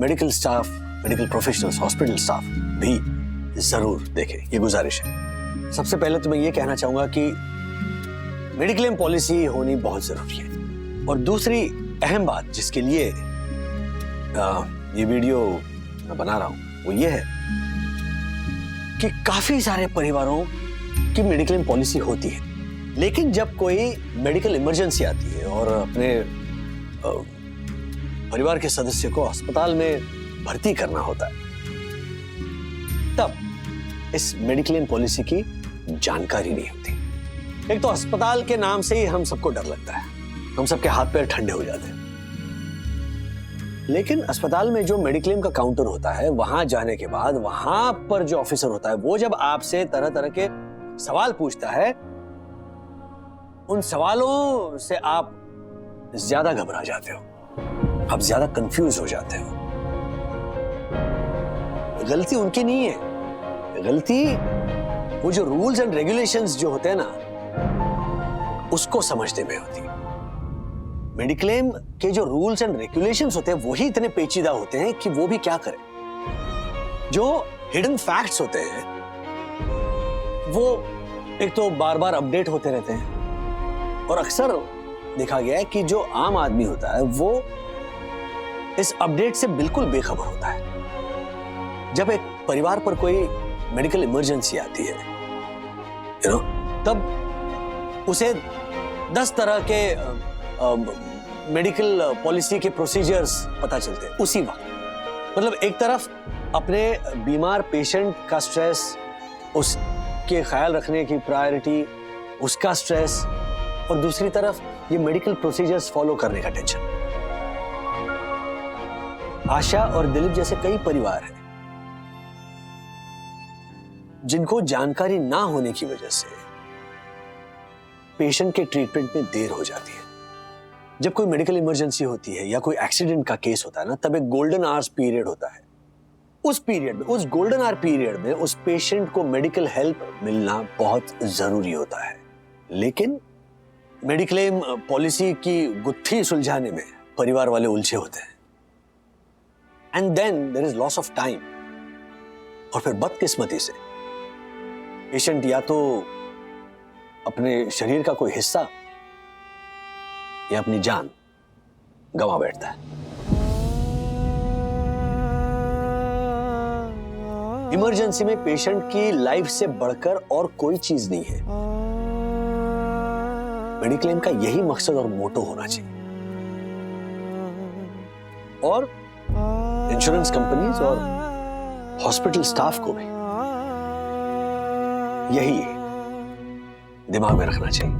medical staff, medical professionals, hospital staff भी जरूर देखें। ये गुजारिश है। सबसे पहले तो मैं ये कहना चाहूंगा कि मेडिक्लेम पॉलिसी होनी बहुत जरूरी है। और दूसरी अहम बात जिसके लिए ये वीडियो मैं बना रहा हूं वो ये है कि काफी सारे परिवारों की मेडिक्लेम पॉलिसी होती है, लेकिन जब कोई मेडिकल इमरजेंसी आती है और अपने परिवार के सदस्य को अस्पताल में भर्ती करना होता है, तब इस मेडिक्लेम पॉलिसी की जानकारी नहीं होती। एक तो अस्पताल के नाम से ही हम सबको डर लगता है, हम सबके हाथ पैर ठंडे हो जाते हैं। लेकिन अस्पताल में जो मेडिक्लेम का काउंटर होता है, वहां जाने के बाद वहां पर जो ऑफिसर होता है, वो जब आपसे तरह तरह के सवाल पूछता है, उन सवालों से आप ज्यादा घबरा जाते हो, आप ज्यादा कंफ्यूज हो जाते हो। गलती उनकी नहीं है, गलती वो जो रूल्स एंड रेगुलेशंस जो होते हैं ना, उसको समझने में होती है। मेडिक्लेम के जो रूल्स एंड रेगुलेशंस होते हैं वही इतने पेचीदा होते हैं कि वो भी क्या करें। जो हिडन फैक्ट्स होते हैं वो एक तो बार बार अपडेट होते रहते हैं, और अक्सर देखा गया है कि जो आम आदमी होता है वो इस अपडेट से बिल्कुल बेखबर होता है। जब एक परिवार पर कोई मेडिकल इमरजेंसी आती है, तब उसे 10 तरह के मेडिकल पॉलिसी के प्रोसीजर्स पता चलते हैं उसी वक्त। मतलब एक तरफ अपने बीमार पेशेंट का स्ट्रेस, उसके ख्याल रखने की प्रायोरिटी, उसका स्ट्रेस, और दूसरी तरफ ये मेडिकल प्रोसीजर्स फॉलो करने का टेंशन। आशा और दिलीप जैसे कई परिवार हैं जिनको जानकारी ना होने की वजह से पेशेंट के ट्रीटमेंट में देर हो जाती है। जब कोई मेडिकल इमरजेंसी होती है या कोई एक्सीडेंट का केस होता है ना, तब एक गोल्डन आवर्स पीरियड होता है। उस पीरियड में, उस गोल्डन आवर पीरियड में उस पेशेंट को मेडिकल हेल्प मिलना बहुत जरूरी होता है। लेकिन मेडिक्लेम पॉलिसी की गुत्थी सुलझाने में परिवार वाले उलझे होते हैं, and then there is loss of time. और फिर बदकिस्मती से पेशेंट या तो अपने शरीर का कोई हिस्सा या अपनी जान गंवा बैठता है। इमरजेंसी में पेशेंट की लाइफ से बढ़कर और कोई चीज नहीं है। मेडिक्लेम का यही मकसद और मोटो होना चाहिए। और इंश्योरेंस कंपनीज और हॉस्पिटल स्टाफ को भी यही दिमाग में रखना चाहिए।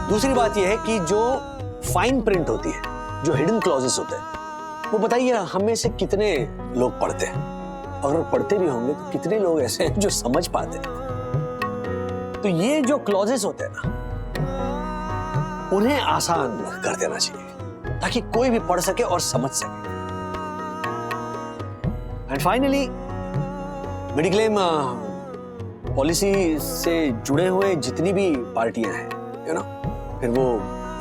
दूसरी बात यह है कि जो फाइन प्रिंट होती है, जो हिडन क्लॉजेस होते हैं, वो बताइए हम में से कितने लोग पढ़ते हैं? अगर पढ़ते भी होंगे तो कितने लोग ऐसे हैं जो समझ पाते हैं? तो ये जो क्लॉजेस होते हैं ना, उन्हें आसान कर देना चाहिए ताकि कोई भी पढ़ सके और समझ सके। एंड फाइनली मेडिक्लेम पॉलिसी से जुड़े हुए जितनी भी पार्टियां हैं, फिर वो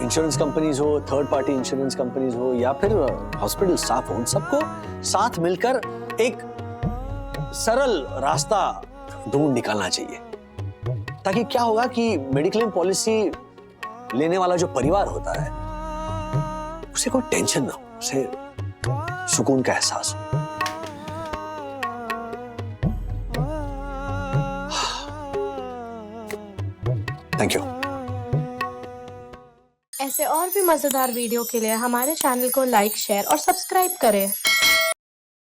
इंश्योरेंस कंपनीज हो, थर्ड पार्टी इंश्योरेंस कंपनीज हो, या फिर हॉस्पिटल स्टाफ हो, उन सबको साथ मिलकर एक सरल रास्ता ढूंढ निकालना चाहिए। ताकि क्या होगा कि मेडिक्लेम पॉलिसी लेने वाला जो परिवार होता है उसे कोई टेंशन ना हो, उसे सुकून का एहसास हो। Thank you. ऐसे और भी मजेदार वीडियो के लिए हमारे चैनल को लाइक, शेयर और सब्सक्राइब करें।